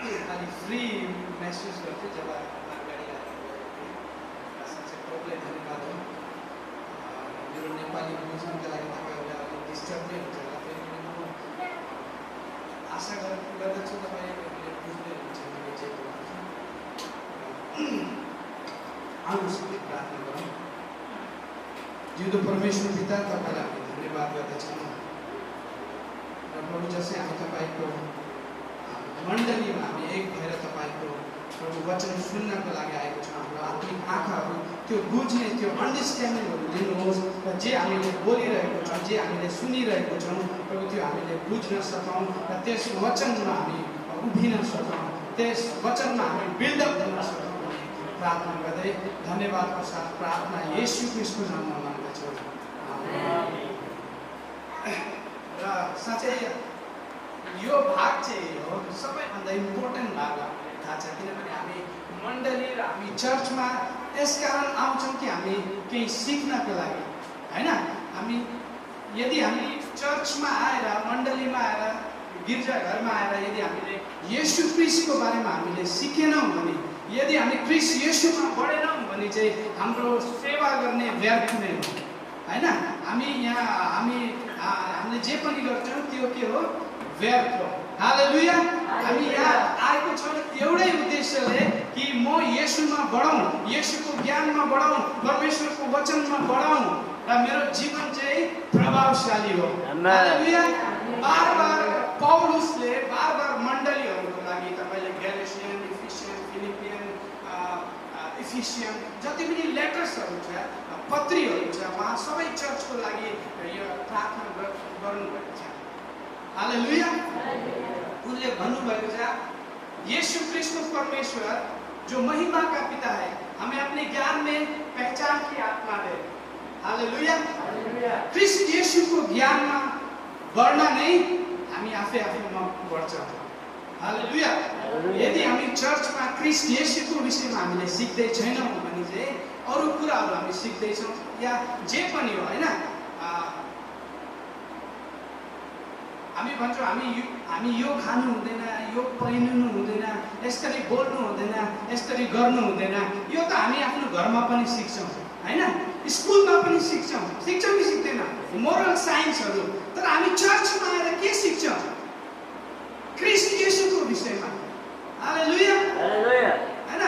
अलि फ्री महसुस गर्थेँ जब अगाडि आएर प्रब्लमहरू बाटो मेरो नेपाली बुझ्नुको लागि तपाईँहरूलाई अलिक डिस्टर्ब नै हुन्छ होला। फेरि पनि म आशा गर्दछु तपाईँहरूले बुझ्दै हुन्छ मैले जे बोल्छु। आउनुहोस् प्रार्थना गरौँ। जिउँदो परमेश्वर पिता, तपाईँलाई हामी धन्यवाद गर्दछौँ र प्रभु जसै हामी तपाईँको मण्डलीमा हामी एक भएर तपाईँको प्रभु वचन सुन्नको लागि आएको छौँ। हाम्रो आत्मिक आँखाहरू त्यो बुझ्ने त्यो अन्डरस्ट्यान्डिङहरू दिनुहोस् र जे हामीले बोलिरहेको छौँ, जे हामीले सुनिरहेको छौँ प्रभु त्यो हामीले बुझ्न सकौँ र त्यस वचनमा हामी उभिन सकौँ, त्यस वचनमा हामी बिल्डअप हुन सकौँ भन्ने प्रार्थना गर्दै धन्यवादको साथ प्रार्थना येशू ख्रीष्टको नाममा माग्दछौँ। र साँच्चै यो भाग चाहिँ हो सबैभन्दा इम्पोर्टेन्ट भाग हामीलाई थाहा छ, किनभने हामी मण्डली र हामी चर्चमा यसकारण आउँछौँ कि हामी केही सिक्नको लागि, होइन? यदि हामी चर्चमा आएर, मण्डलीमा आएर, गिर्जाघरमा आएर यदि हामीले येशू ख्रीष्टको बारेमा हामीले सिकेनौँ भने, यदि हामी ख्रीष्ट येशूमा बढेनौँ भने चाहिँ हाम्रो सेवा गर्ने व्यर्थ नै हो, होइन? हामीले जे पनि गर्छौँ त्यो के हो? व्यर्थ हो। हालेलुया। हामी यहाँ आएको छौँ एउटै उद्देश्यले कि म येशूमा बढाउँ, येशूको ज्ञानमा बढाउँ, परमेश्वरको वचनमा बढाउँ र मेरो जीवन चाहिँ प्रभावशाली हो। हालेलुया। बार पौलुसले बार मण्डलीहरूको लागि, तपाईँले ग्यालेसियन, इफिसियन, फिलिपियन, इफिसियन जति पनि लेटर्सहरू छ, पत्रीहरू छ, उहाँ सबै चर्चको लागि यो प्रार्थना गर्नुभएको छ। हालेलुया। उनले भन्नुभएको छ, यीशु ख्रीष्ट परमेश्वर जो महिमा का पिता है, हमें अपने ज्ञान में पहचान की आत्मा दे। हालेलुया। ख्रीष्ट यीशु को ज्ञान में बढ़ना नहीं, हामी आफैमा बढ्छौँ। हालेलुया। यदि हामी चर्चमा ख्रीष्ट यीशुको विषयमा हामीले सिक्दै छैनौँ भने चाहिँ अरू कुराहरू हामी सिक्दैछौँ या जे पनि हो, होइन? हामी भन्छौँ हामी यो खानु हुँदैन, यो पहिर्नु हुँदैन, यसरी बोल्नु हुँदैन, यसरी गर्नु हुँदैन। यो त हामी आफ्नो घरमा पनि सिक्छौँ, होइन? स्कुलमा पनि सिक्छौँ कि सिक्दैन? मोरल साइन्सहरू। तर हामी चर्चमा आएर के सिक्छौँ? ख्रीष्ट येशूको विषयमा। हालेलुया। होइन?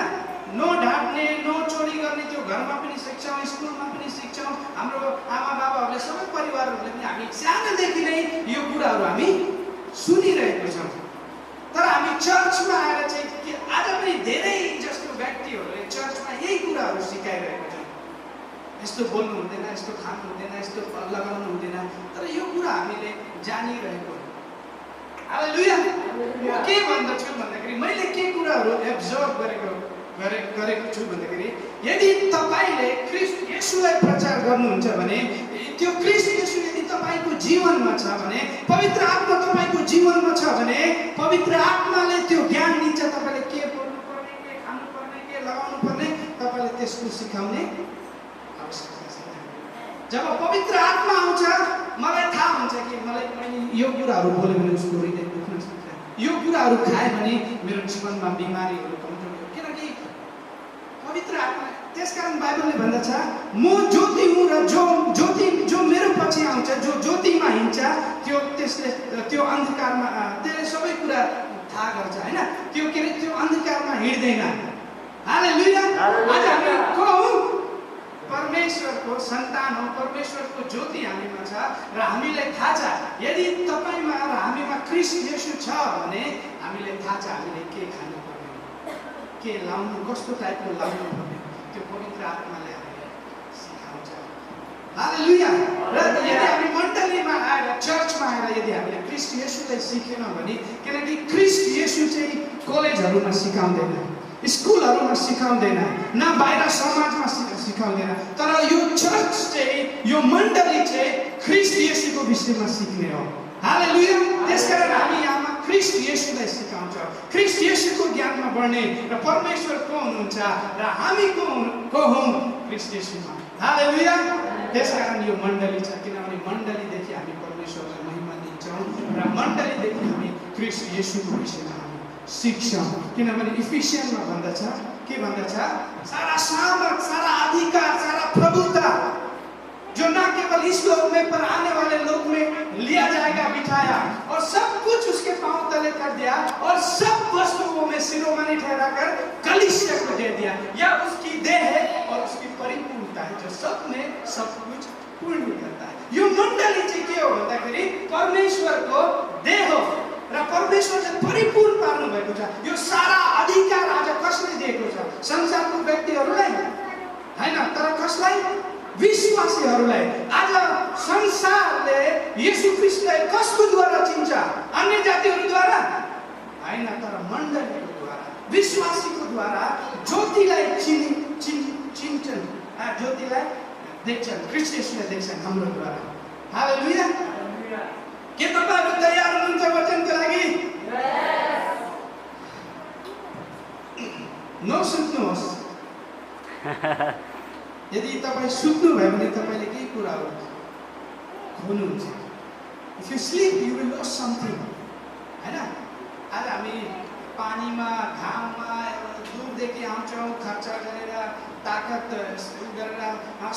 नो ढाट्ने, नो चोरी गर्ने त्यो घरमा पनि सिक्छौँ, स्कुलमा पनि सिक्छौँ। हाम्रो आमा बाबाहरूले, सबै परिवारहरूले पनि हामी सानोदेखि नै यो कुराहरू हामी सुनिरहेको छौँ। तर हामी चर्चमा आएर चाहिँ आज पनि धेरै जस्तो व्यक्तिहरूले चर्चमा यही कुराहरू सिकाइरहेको छन्। यस्तो बोल्नु हुँदैन, यस्तो खानु हुँदैन, यस्तो लगाउनु हुँदैन। तर यो कुरा हामीले जानिरहेको। हालेलुया। के भन्दछु भन्दाखेरि मैले के कुराहरू एब्जर्भ गरेको छु भन्दाखेरि, यदि तपाईँले ख्रीष्ट येशूलाई प्रचार गर्नुहुन्छ भने, त्यो ख्रीष्ट येशू यदि तपाईँको जीवनमा छ भने, पवित्र आत्मा तपाईँको जीवनमा छ भने, पवित्र आत्माले त्यो ज्ञान दिन्छ तपाईँले के बोल्नुपर्ने, के खानुपर्ने, के लगाउनु पर्ने, तपाईँले त्यसको सिकाउने आवश्यकता छैन। जब पवित्र आत्मा आउँछ, मलाई थाहा हुन्छ कि मैले यो कुराहरू बोल्यो भने उसको हृदय दुख्न सक्छ, यो कुराहरू खाएँ भने मेरो जीवनमा बिमारीहरू कमजोर हो, किनकि पवित्र आत्मा। त्यसकारण बाइबलले भन्दछ, म ज्योति हुँ र जो मेरो पछि आउँछ, जो ज्योतिमा हिँड्छ, त्यसले त्यो अन्धकारमा त्यसले सबै कुरा थाहा गर्छ, होइन? त्यो के अरे, त्यो अन्धकारमा हिँड्दैन। हालेलुया। आज हामी को हौँ? परमेश्वरको सन्तान हो, परमेश्वरको ज्योति हामीमा छ र हामीलाई थाहा छ यदि तपाईँमा र हामीमा ख्रीष्ट येशू छ भने हामीलाई थाहा छ हामीले के खानु पर्ने, के लाउनु, कस्तो टाइपको लाउनु पर्ने, त्यो पवित्र आत्माले हामीलाई सिकाउँछ। हालेलुया। र यदि हामी मण्डलीमा आएर, चर्चमा आएर यदि हामीले ख्रीष्ट येशूलाई सिकेनौँ भने, किनकि ख्रीष्ट येशू चाहिँ कलेजहरूमा सिकाउँदैन, स्कुलहरूमा सिकाउँदैन, न बाहिर समाजमा सिकाउँदैन। तर यो चर्च चाहिँ, यो मण्डली चाहिँ ख्रीष्ट येशूको विषयमा सिक्ने हो। हालेलुया। त्यसकारण हामी यहाँ ख्रीष्ट येशूलाई सिकाउँछ, ख्रीष्ट येशूको ज्ञानमा बढ्ने र परमेश्वर को हुनुहुन्छ र हामी को हौँ? ख्रीष्ट येशूमा। हालेलुया। त्यसकारण यो मण्डली छ, किनभने मण्डलीदेखि हामी परमेश्वरलाई महिमा दिन्छौँ र मण्डलीदेखि हामी ख्रीष्ट येशूको विषयमा हामी सिक्छौँ। किनभने इफिसियनमा भन्दछ, के भन्दछ, सारा सामर्थ, सारा अधिकार, सारा प्रभुता जो ना केवल इस लोक में पर आने वाले लोक में लिया जाएगा, बिठाया, और सब कुछ उसके पांव तले कर दिया, और सब वस्तुओं में शिरोमणि ठहराकर कलीसिया को दे दिया। यह उसकी देह है और उसकी परिपूर्णता है, जो सब में सब कुछ पूर्ण करता है। यो मण्डली चाहिँ के हो भन्दाखेरि परमेश्वरको देह हो र परमेश्वरले परिपूर्ण पार्नु भएको छ। यो सारा अधिकार आज कसले दिएको छ? संसारको व्यक्तिहरूलाई हैन, तर कसलाई? विश्वासीहरूलाई। आज संसारले येशू ख्रीष्टलाई कसको द्वारा चिन्छ? अन्य जातिहरूद्वारा हैन, तर मण्डलीको द्वारा, विश्वासीको द्वारा ज्योतिलाई चिन्छन्, ज्योतिलाई देख्छन्, ख्रीष्ट येशूलाई देख्छन् हाम्रो द्वारा। हालेलुया। के तपाईहरु तयार हुनुहुन्छ वचनको लागि? नसुत्नुहोस्। यदि तपाईं सुत्नु भयो भने तपाईले केही कुराहरू खोल्नुहुन्छ। If you sleep you will lose something, हैन? आज हामी पानीमा, घाममा दूरदेखि आउँछौँ, खर्च गरेर, ताकत गरेर,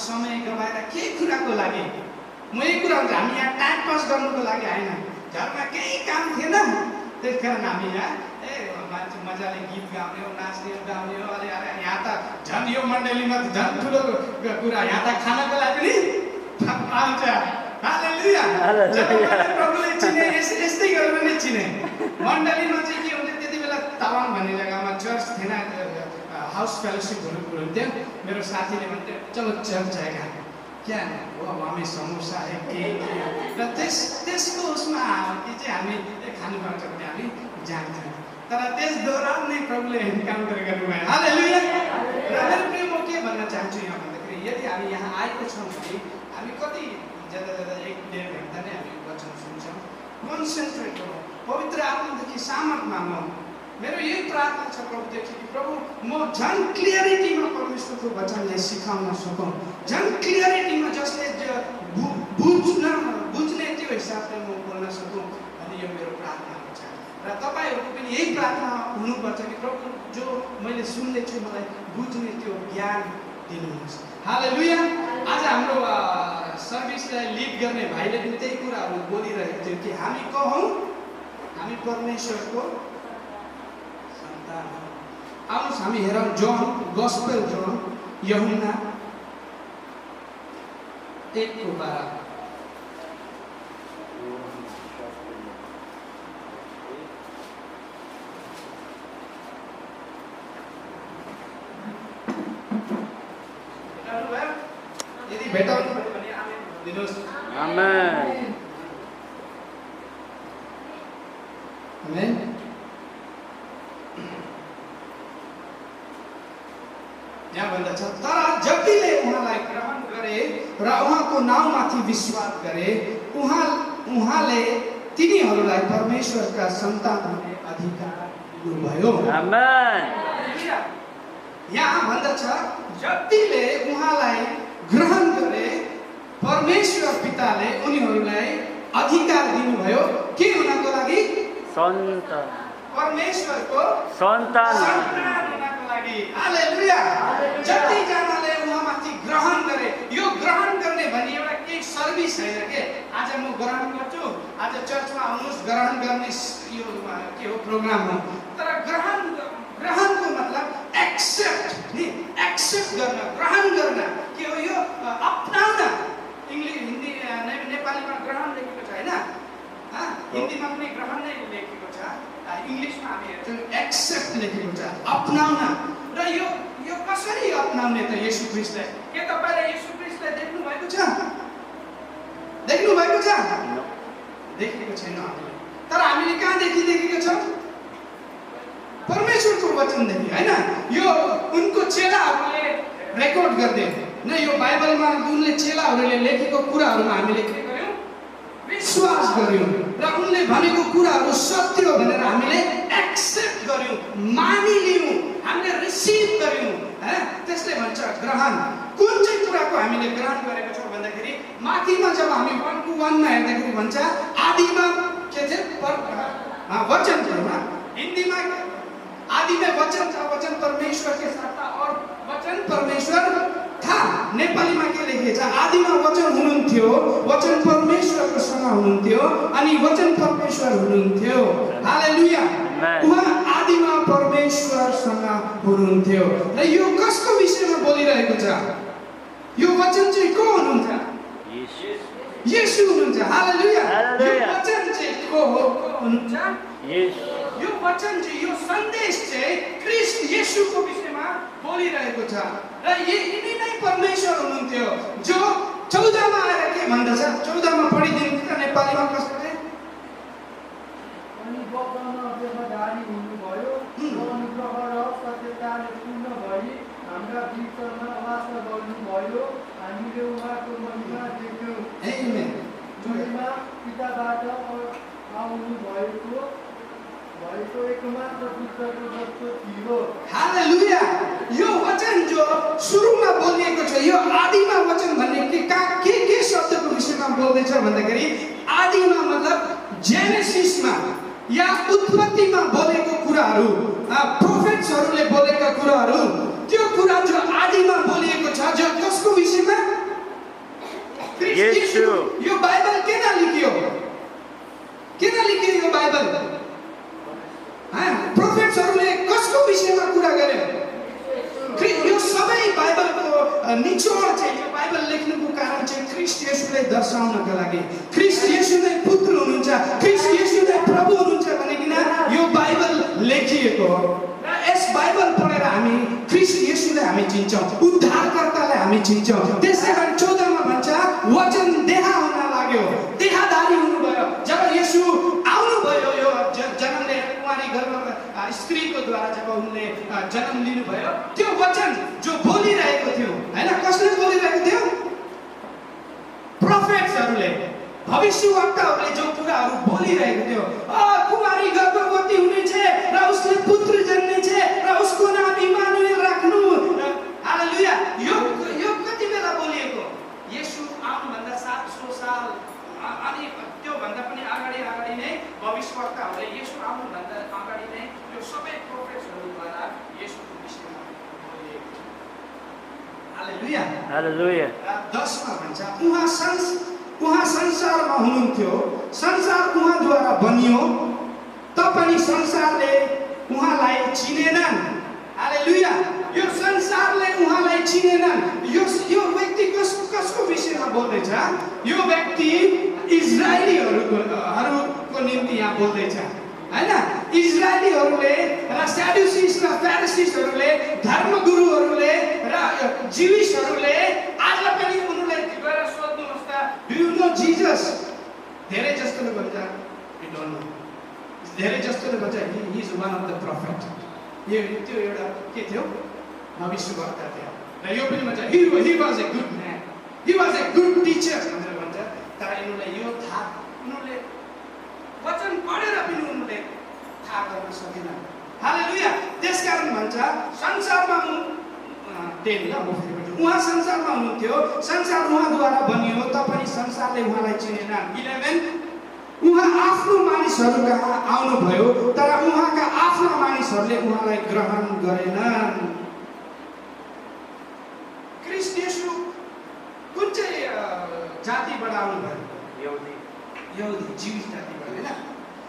समय गवाएर के कुराको लागि? म यही कुरा हुन्छ, हामी यहाँ टाइम पास गर्नुको लागि होइन, घरमा केही काम थिएन, त्यस कारण हामी यहाँ मान्छे मजाले गीत गाउने हो, नाच्ने हो, गाउने हो। अरे अरे यहाँ त झन् यो मण्डलीमा त झन् ठुलो कुरा, यहाँ त खानको लागि पनि आउँछ। हालेलुया। प्रभुले चिने, यस्तै गरेर नै चिने। मण्डलीमा चाहिँ के हुन्थ्यो त्यति बेला? तावाङ भन्ने जग्गामा चर्च थिएन, हाउस फेलोसिपहरू हुन्थ्यो। मेरो साथीले भन्थ्यो चलो चर्च आएगा क्या वो हमें समोसा है के र त्यसको उसमा कि चाहिँ हामी खानु पर्छ भने हामी जान्छौँ। तर त्यस दौरान नै प्रभुले एन्काउन्टर गर्नुभयो। हालेलुया। र मेरो प्रिय, म के भन्न चाहन्छु यहाँ भन्दाखेरि, यदि हामी यहाँ आएको छौँ भने हामी कति ज्यादा 1-1.5 घन्टा नै हामी वचन सुन्छौँ। कन्सन्ट्रेट गरौँ, पवित्र आत्मादेखि सामर्थ मागौँ। मेरो यही प्रार्थना छ प्रभुदेखि कि प्रभु म झन् क्लियरिटीमा परमेश्वरको वचनलाई सिकाउन सकौँ, झन् क्लियरिटीमा जसले बुझ्ने त्यो हिसाबले म बोल्न सकौँ भन्ने यो मेरो प्रार्थना छ। र तपाईँहरूको पनि यही प्रार्थना हुनुपर्छ कि प्रभु जो मैले सुन्दैछु मलाई बुझ्ने त्यो ज्ञान दिनुहोस्। हालेलुया। आज हाम्रो सर्भिसलाई लिड गर्ने भाइले पनि त्यही कुराहरू बोलिरहेको थियो कि हामी को हौँ? हामी परमेश्वरको सन्तान हौँ। आउनुहोस् हामी हेरौँ जोन, गस्पेल जोन, यूहन्ना 1:12। यदि भेटाउनु पर्यो भने आमेन दिनुहोस्। आमेन। आमेन। यहाँ भन्दछ, तर जतिले उहाँलाई ग्रहण गरे र उहाँको नाउँमाथि विश्वास गरे उहाँले तिनीहरूलाई परमेश्वरका सन्तान हुने अधिकार दिनुभयो। आमेन। यहाँ भन्दछ, जतिले उहाँलाई ग्रहण गरे परमेश्वर पिताले उनीहरूलाई अधिकार दिनुभयो के हुनको लागि? सन्तान, परमेश्वरको सन्तान हुनको लागि। हालेलुया। जतिजनाले उहाँमाथि ग्रहण गरे, यो ग्रहण गर्ने भन्ने एउटा केही सर्भिस होइन के? आज म ग्रहण गर्छु, आज चर्चमा आउनुहोस्, ग्रहण गर्ने यो के हो? प्रोग्राम हो। तर ग्रहणको मतलब एक्सेप्ट नि, एक्सेप्ट गर्न, ग्रहण गर्न के हो? यो अपनाउन। हिन्दी नेपालीमा ग्रहण लेखेको छ हैन, हिन्दीमा पनि ग्रहण नै लेखेको छ, इङ्ग्लिसमा हामी हेर्छौँ एक्सेप्ट लेखेको छ, अपनाउन। र यो कसरी अपनाउने त येशू ख्रीष्टलाई? के तपाईले येशू ख्रीष्टलाई देख्नु भएको छ? देख्नु भएको छ? देखेको छैन हामीले। तर हामीले कहाँ देखेको छौँ? परमेश्वरको वचनदेखि हैन। यो उनको चेलाहरूले रेकर्ड गर्दै न, यो बाइबलमा उनले चेलाहरूले लेखेको कुराहरूमा हामीले के गर्यौँ? विश्वास गर्यौँ र उनले भनेको कुराहरू सत्य हो भनेर हामीले एक्सेप्ट गर्यौँ, मानिलियौँ, हामीले रिसिभ गर्यौँ। त्यसले भन्छ ग्रहण। कुन चाहिँ कुराको हामीले ग्रहण गरेको छौँ भन्दाखेरि माथिमा जब हामी 1:1 मा हेर्दाखेरि भन्छ आदिमा के थियो? वचन थियो। हिन्दीमा आदि में वचन था, वचन परमेश्वर के साथ था और वचन परमेश्वर था। नेपालीमा के लेखेको छ, आदिमा वचन हुनुहुन्थ्यो, वचन परमेश्वरसँग हुनुहुन्थ्यो अनि वचन परमेश्वर हुनुहुन्थ्यो। हालेलुया। उहाँ आदिमा परमेश्वरसँग हुनुहुन्थ्यो। र यो कसको विषयमा बोलिरहेको छ? यो वचन चाहिँ को हुनुहुन्छ? येशू हुनुहुन्छ। हालेलुया। यो वचन चाहिँ को हुनुहुन्छ? यो वचन चाहिँ, यो सन्देश चाहिँ ख्रीष्ट येशूको विषयमा बोलिरहेको छ। र यिनी नै परमेश्वर हुनुहुन्थ्यो जो 14 मा आएर के भन्दछ? 14 मा पढिदिनु त नेपालीमा कसले? अनि बप्पमा अध्यक्षधारी हुनुभयो र अनुग्रह र सत्यताले पूर्ण भई हाम्रा बीचमा वास गर्नुभयो। हामीले उहाँको महिमा देख्यौँ। आमेन। महिमा पिताबाट आउनु भएको एकमात्र पुत्रको जस्तो थियो। हालेलुया। यो वचन जो सुरुमा बोलिएको छ, यो आदिमा वचन भन्ने के शब्दको विषयमा बोल्दैछ भन्दाखेरि आदिमा मतलब जेनेसिसमा या उत्पत्तिमा बोलेको कुराहरू, प्रोफेट्सहरूले बोलेका कुराहरू, त्यो कुरा जो आदिमा बोलिएको छ, जो कसको विषयमा? येशू। यो बाइबल किन लेखियो? किन लेखियो यो बाइबल? प्रोफेट्सहरूले कसको विषयमा कुरा गरे? यो सबै बाइबलको निचोड चाहिँ, यो बाइबल लेख्नुको कारण चाहिँ ख्रीष्ट येशूलाई दर्शाउनका लागि, ख्रीष्ट येशू नै पुत्र हुनुहुन्छ, ख्रीष्ट येशू नै प्रभु हुनुहुन्छ भनिकन यो बाइबल लेखिएको हो। र यस बाइबल पढेर हामी ख्रीष्ट येशूलाई हामी चिन्छौँ, उद्धारकर्तालाई हामी चिन्छौँ। त्यसैकारण 14 मा भन्छ वचन देह हुन लाग्यो, देहधारी हुनुभयो। जब येशू आउनुभयो यो जन्मले कुमारी गर्भमा स्त्रीको द्वारा जब उनले जन्म लिनुभयो, त्यो वचन जो बोलिरहेको थियो, हैन, कसले बोलिरहेको थियो? प्रोफेट्सहरूले, भविष्यवक्ताहरूले जो कुराहरू बोलिरहेको थियो, कुमारी गर्भवती हुनेछ र उसले पुत्र जन्मेछ र उसको नाम इमानुएल राख्नु। हालेलुया। यो कति बेला बोलिएको? येशू आउनुभन्दा 700 साल अनि त्यो भन्दा पनि अगाडि नै भविष्यवक्ताहरूले येशू आउनुभन्दा अगाडि नै यो सबै प्रोफेट्सहरूद्वारा येशूको विषयमा बोलिएको छ। हालेलुया। हालेलुया। 10 मा भन्छ उहाँ संसारमा हुनुहुन्थ्यो, संसार उहाँद्वारा बनियो, तपाईं संसारले उहाँलाई चिनेनन्। हालेलुया। यो संसारले उहाँलाई चिनेनन्। यो व्यक्ति कसको विषयमा बोल्दैछ? यो व्यक्ति इजरायलीहरूको निम्ति यहाँ बोल्दैछ, हैन? इजरायलीहरूले र स्याडुसिस र फ्यारिसिसहरूले, धर्मगुरुहरूले र ज्युइसहरूले आज पनि उनीहरूले गएर सोध्नुहोस् त, डु यु नो जीसस? धेरै जस्तोले भन्छ वी डोन्ट नो। धेरै जस्तोले भन्छ he is one of the prophet. यो त्यो एउटा के थियो? भविष्यवक्ता थियो। र यो पनि भन्छ he was a good man, he was a good teacher भनेर भन्छ। तर यिनीहरूलाई यो थाहा, उनीहरूले वचन पढेर पनि उनीहरूले थाहा गर्न सकेनन्। हालेलुया। त्यसकारण भन्छ संसारमा उहाँ संसारमा हुनुहुन्थ्यो, संसार उहाँद्वारा बनियो, तपाईं संसारले उहाँलाई चिनेनन्। 11 उहाँ आफ्नो मानिसहरू कहाँ आउनुभयो, तर उहाँका आफ्ना मानिसहरूले उहाँलाई ग्रहण गरेनन्। ख्रीष्ट येशू कुन चाहिँ जातिबाट आउनुभयो? यहुदी ज्युइस जातिबाट, हैन?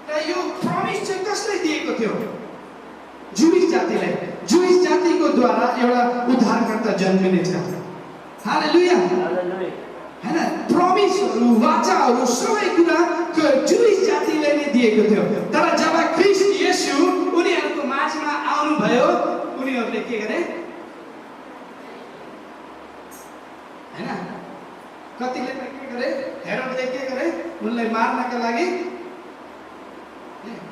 र यो प्रमिस चाहिँ कसले दिएको थियो? ज्युइस जातिलाई। ज्युइस जातिको द्वारा एउटा उद्धारकर्ता जन्मिनेछ। हालेलुया। हैन? प्रमिसहरू, वाचाहरू सबै कुरा ज्युइस जातिले नै दिएको थियो। तर जब ख्रीष्ट येशू उनीहरूको माझमा आउनुभयो, उनीहरूले के गरे? हैन? कतिले के गरे? हेरोदले के गरे? उनलाई मार्नका लागि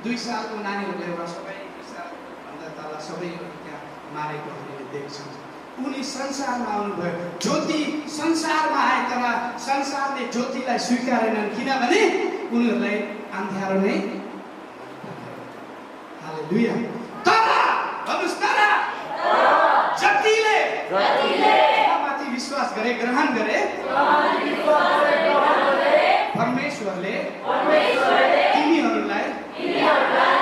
2 सालको नानीहरूले सबै 2 सालभन्दा तल सबै त्यहाँ मारेको हामीले देख्छौँ। उनी संसारमा आउनुभयो, ज्योति संसारमा आए, तर संसारले ज्योतिलाई स्वीकारेनन् किनभने उनीहरूलाई अन्धारो नै। हालेलुया। तर भन्नुस्, तर जतिले माथि विश्वास गरे, ग्रहण गरे, परमेश्वरले तिनीहरूलाई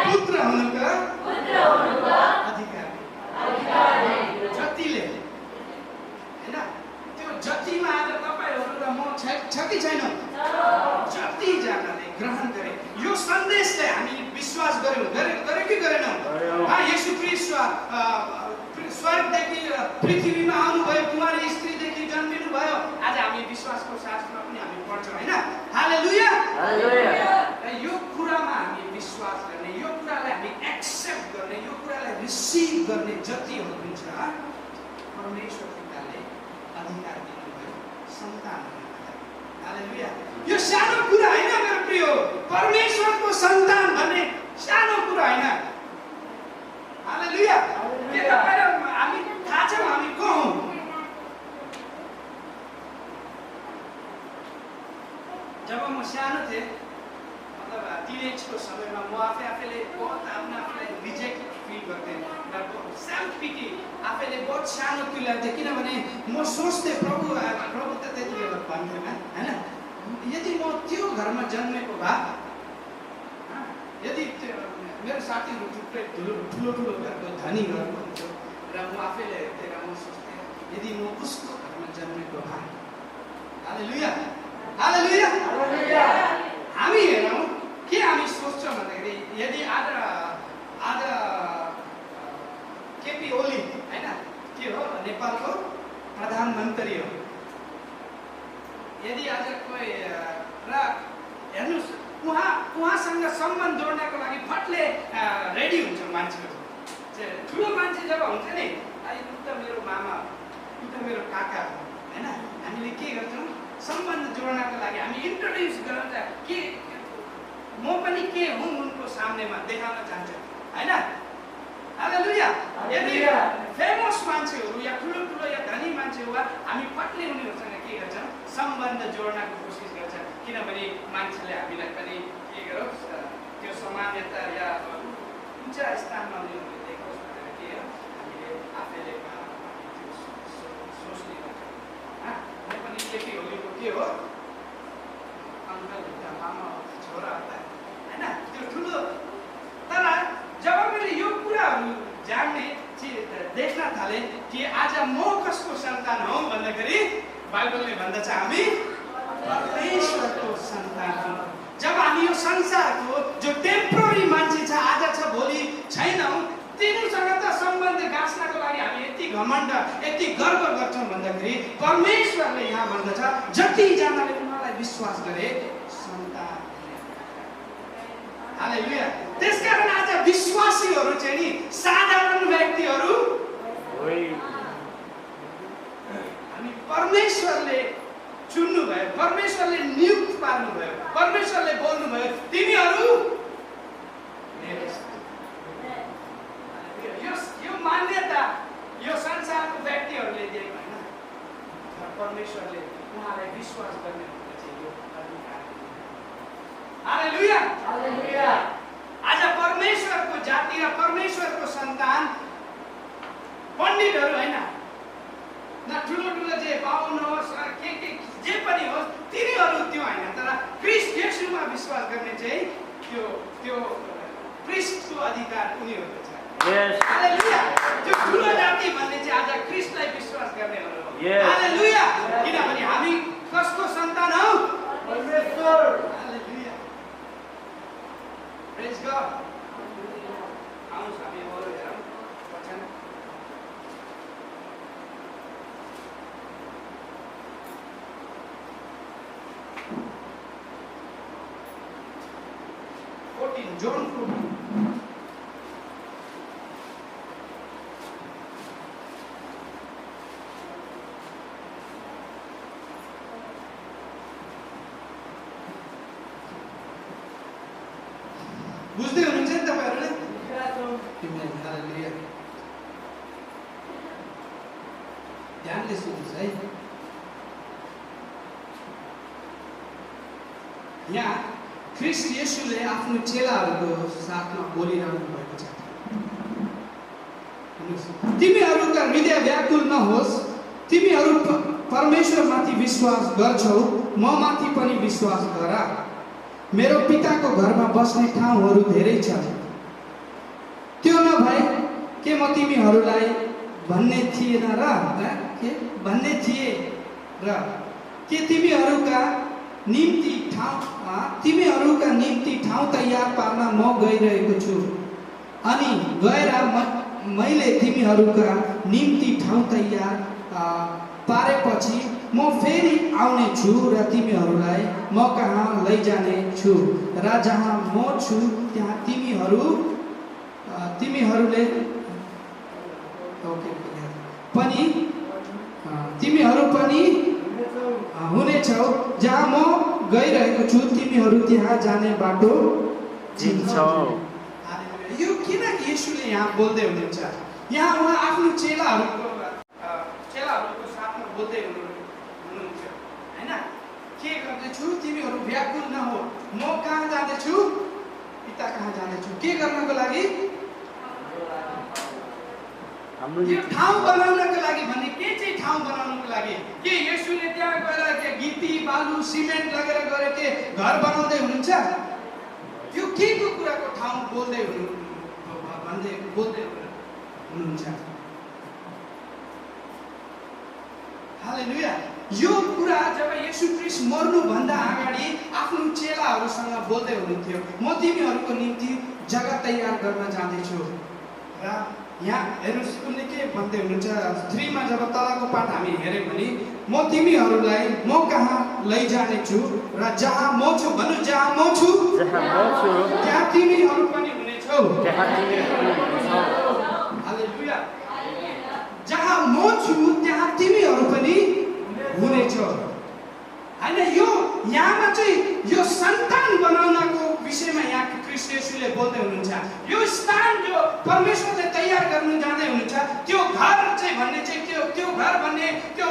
पुत्र हुनुको स्वर्गदेखि पृथ्वीमा आउनुभयो, कुमारी स्त्रीदेखि जन्मिनु भयो। आज हामी विश्वासको शास्त्रमा पनि हामी पढ्छौँ हैन? हालेलुया। यो कुरामा हामी विश्वास गर्ने, यो कुरालाई हामी एक्सेप्ट गर्ने, यो कुरालाई रिसिभ गर्ने जति हुन्छ परमेश्वर पिताले अधिकार दिनुभयो सन्तान हुनलाई। हालेलुया। यो सानो कुरा हैन मेरो प्रिय, परमेश्वरको सन्तान भन्ने सानो कुरा हैन। हालेलुया। के तपाईहरु हामी थाहा छ हामी को हौं? जब म सानो थिएँ, मतलब टिनेजको समयमा म आफैले बहुत आफूलाई रिजेक्ट फिल गर्थेँ, सेल्फ पिटी, आफैले बहुत सानो फिल गर्थेँ। किनभने म सोच्थेँ प्रभु त त्यति बेला भन्थेन हैन, यदि म त्यो घरमा जन्मेको भए, यदि मेरो साथीहरू थुप्रै ठुलो घरको धनी घरको हुन्थ्यो र म आफैले हेर्दै म सोच्थेँ यदि म उसको घरमा जन्मेको भए। हालेलुया। हालेलुया। हामी हेरौँ के हामी सोच्छौँ भन्दाखेरि यदि आज केपी ओली हैन के हो नेपालको प्रधानमन्त्री हो, यदि आज कोही र हेर्नुस् उहाँसँग सम्बन्ध जोड्नको लागि फटले रेडी हुन्छ मान्छेहरू। ठुलो मान्छे जब हुन्छ नि, उ त मेरो मामा, उ त मेरो काका हैन, हामीले के गर्छौँ सम्बन्ध जोड्नको लागि हामी इन्ट्रोड्युस गराउँछ के म पनि के हुँ उनको सामनेमा देखाउन चाहन्छु हैन? हालेलुया। यदि फेमस मान्छेहरू या ठुलो या धनी मान्छे हो, हामी फटले उनीहरूसँग के गर्छौँ सम्बन्ध जोड्नको कोसिस गर्छ। किनभने मान्छेले हामीलाई पनि के गरोस् त्यो सामान्यता या उच्च स्थानमा उनीहरूले देखोस् भनेर के हो हामीले आफैले सोच्ने गर्छौँ। म पनि केपी ओलीको के हो अङ्कल हुन्छ, मामा छोरा होला हैन, त्यो ठुलो। तर जब मैले यो कुराहरू जान्ने देख्न थालेँ कि आज म कसको सन्तान हौ भन्दाखेरि बाइबलले भन्दछ हामी परमेश्वरको सन्तान हौ। जब हामी यो संसारको जो टेम्पोररी मान्छे छ, आज छ भोलि छैनौँ, तिनीसँग त सम्बन्ध गाँच्नको लागि हामी यति घमण्ड यति गर्व गर्छौँ भन्दाखेरि परमेश्वरले यहाँ भन्दछ जतिजनाले उहाँलाई विश्वास गरे सन्तान। हालेलुया। त्यसकारण आज विश्वासीहरू चाहिँ नि साधारण व्यक्तिहरू हामी परमेश्वरले चुन्नु भयो, परमेश्वरले नियुक्त पार्नु भयो, परमेश्वरले बोल्नु भयो तिमीहरू मेरो। यो मान्यता यो संसारको व्यक्तिहरूले दिएको हैन, परमेश्वरले उहाँलाई विश्वास गर्ने चाहिँ यो अधिकार। हालेलुया। हालेलुया। आज परमेश्वरको जाति र परमेश्वरको सन्तान पण्डितहरू हैन, न ठुलो जे बाहुन होस् के जे पनि होस्, तिनीहरू त्यो हैन। तर ख्रीष्ट येशूमा विश्वास गर्ने चाहिँ त्यो ख्रीष्टको अधिकार उनीहरूको छ। हालेलुया। त्यो ठुलो जाति भन्ने चाहिँ आज ख्रीष्टलाई विश्वास गर्नेहरू हो। हालेलुया। किनभने हामी कसको सन्तान हौ? परमेश्वर। हालेलुया। प्रेज गॉड। आउनुहोस् हामी अरू हेरौँ वचन। जोन बुझ्दै हुनुहुन्छ नि तपाईहरुले? हालेलुया। ध्यानले सुन्नुहोस् है। यहाँ ख्रीष्ट येशूले आफ्नो चेलाहरूको साथमा बोलिरहनु भएको छ। तिमीहरूका हृदय व्याकुल नहोस्, तिमीहरू परमेश्वरमाथि विश्वास गर्छौ, म माथि पनि विश्वास गर। मेरो पिताको घरमा बस्ने ठाउँहरू धेरै छन्, त्यो नभए के म तिमीहरूलाई भन्ने थिएन र के तिमीहरूका निम्ति ठाउँ तयार पार्न म गइरहेको छु, अनि गएर मैले तिमीहरूका निम्ति ठाउँ तयार पारेपछि म फेरि आउने छु र तिमीहरूलाई म कहाँ लैजाने छु र जहाँ म छु त्यहाँ तिमीहरूले तिमीहरू पनि हुनेछौ। जहाँ म गइरहेको छु तिमीहरू त्यहाँ जाने बाटो चिन्छौ। यो किनकि येशूले यहाँ बोल्दै हुनुहुन्छ, यहाँ उहाँ आफ्नो चेलाहरूको साथमा बोल्दै हुनुहुन्छ हैन। के गर्दैछु, तिमीहरू व्याकुल नहो, म कहाँ जाँदैछु, पिता कहाँ जाँदैछु। के गर्नको लागि, यो ठाउँ बनाउनको लागि भन्ने। के चाहिँ ठाउँ बनाउनको लागि? के येशूले त्यहाँ गएर के गिटी बालु सिमेन्ट लगेर गएर के घर बनाउँदै हुनुहुन्छ? यो के को कुराको ठाउँ बोल्दै हुनुहुन्छ? हालेलुया। यो कुरा जब येशू ख्रीष्ट मर्नु भन्दा अगाडि आफ्नो चेलाहरूसँग बोल्दै हुनुहुन्थ्यो, म तिमीहरूको निम्ति जग्गा तयार गर्न जाँदैछु। र यहाँ हेर्नुहोस् उनले के भन्दै हुनुहुन्छ 3 मा जब तलको पाठ हामी हेर्यौँ भने म तिमीहरूलाई म कहाँ लैजाने छु र जहाँ म छु, भन्नु जहाँ म छु त्यहाँ तिमीहरू पनि हुनेछौ। हालेलुया। जहाँ म छु त्यहाँ तिमीहरू पनि हुनेछौ हैन। यो यहाँमा चाहिँ यो सन्तान बनाउनको विषयमा यहाँ ख्रीष्ट येशूले बोल्दै हुनुहुन्छ। यो स्थान जो परमेश्वरले तयार गर्नु जाँदै हुनुहुन्छ, त्यो घर चाहिँ भन्ने चाहिँ त्यो घर भन्ने त्यो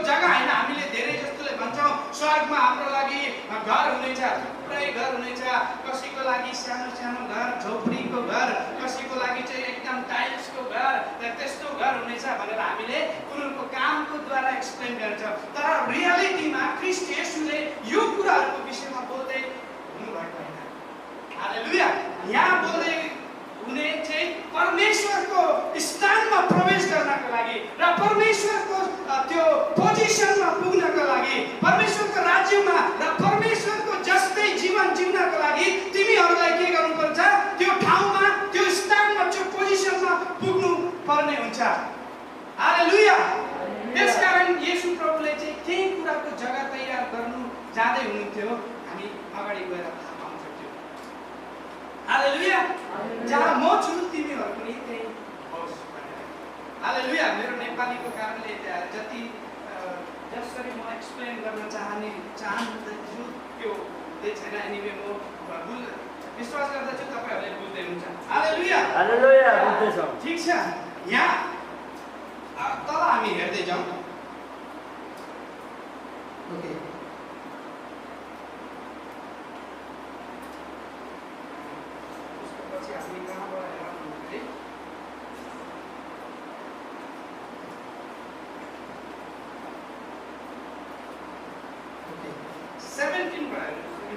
जग्गा हैन। हामीले धेरै जस्तोले भन्छौँ स्वर्गमा हाम्रो लागि घर हुनेछ, थुप्रै घर हुनेछ। कसैको लागि सानो सानो घर, झोपडीको घर, कसैको लागि चाहिँ एकदम टाइल्सको घर, त्यस्तो घर हुनेछ भनेर हामीले उनीहरूको कामको द्वारा एक्सप्लेन गर्छौँ। तर रियालिटीमा ख्रीष्ट येशूले यो कुराहरूको विषयमा बोल्दै हुनुभएको होइन। हालेलुया। यहाँ बोल्दै हुने चाहिँ परमेश्वरको स्थानमा प्रवेश गर्नको लागि र परमेश्वरको त्यो पोजिसनमा पुग्नको लागि, परमेश्वरको राज्यमा र परमेश्वरको जस्तै जीवन जिउनको लागि तिमीहरूलाई के गर्नुपर्छ? त्यो ठाउँमा, त्यो स्थानमा, त्यो पोजिसनमा पुग्नु पर्ने हुन्छ। हालेलुया। त्यसकारण येशू प्रभुले चाहिँ केही कुराको जग्गा तयार गर्नु जाँदै हुनुहुन्थ्यो। हामी अगाडि गएर थाहा पाउन सक्छौँ। हालेलुया। जहाँ म छु तिमीहरू पनि त्यही होस् भनेर। हालेलुया। मेरो नेपालीको कारणले जति जसरी म एक्सप्लेन गर्न चाहन्छु त्यो हुँदै छैन। एनिवे म विश्वास गर्दछु तपाईँहरूले बुझ्दै हुन्छ। हालेलुया। हालेलुया। बुझ्दैछौँ। ठिक छ। यहाँ तल हामी हेर्दै जाउँ। ओके। त्यसपछि हामी कहाँबाट हेरौँ भन्दाखेरि 17 बाट हेर्नुहोस्,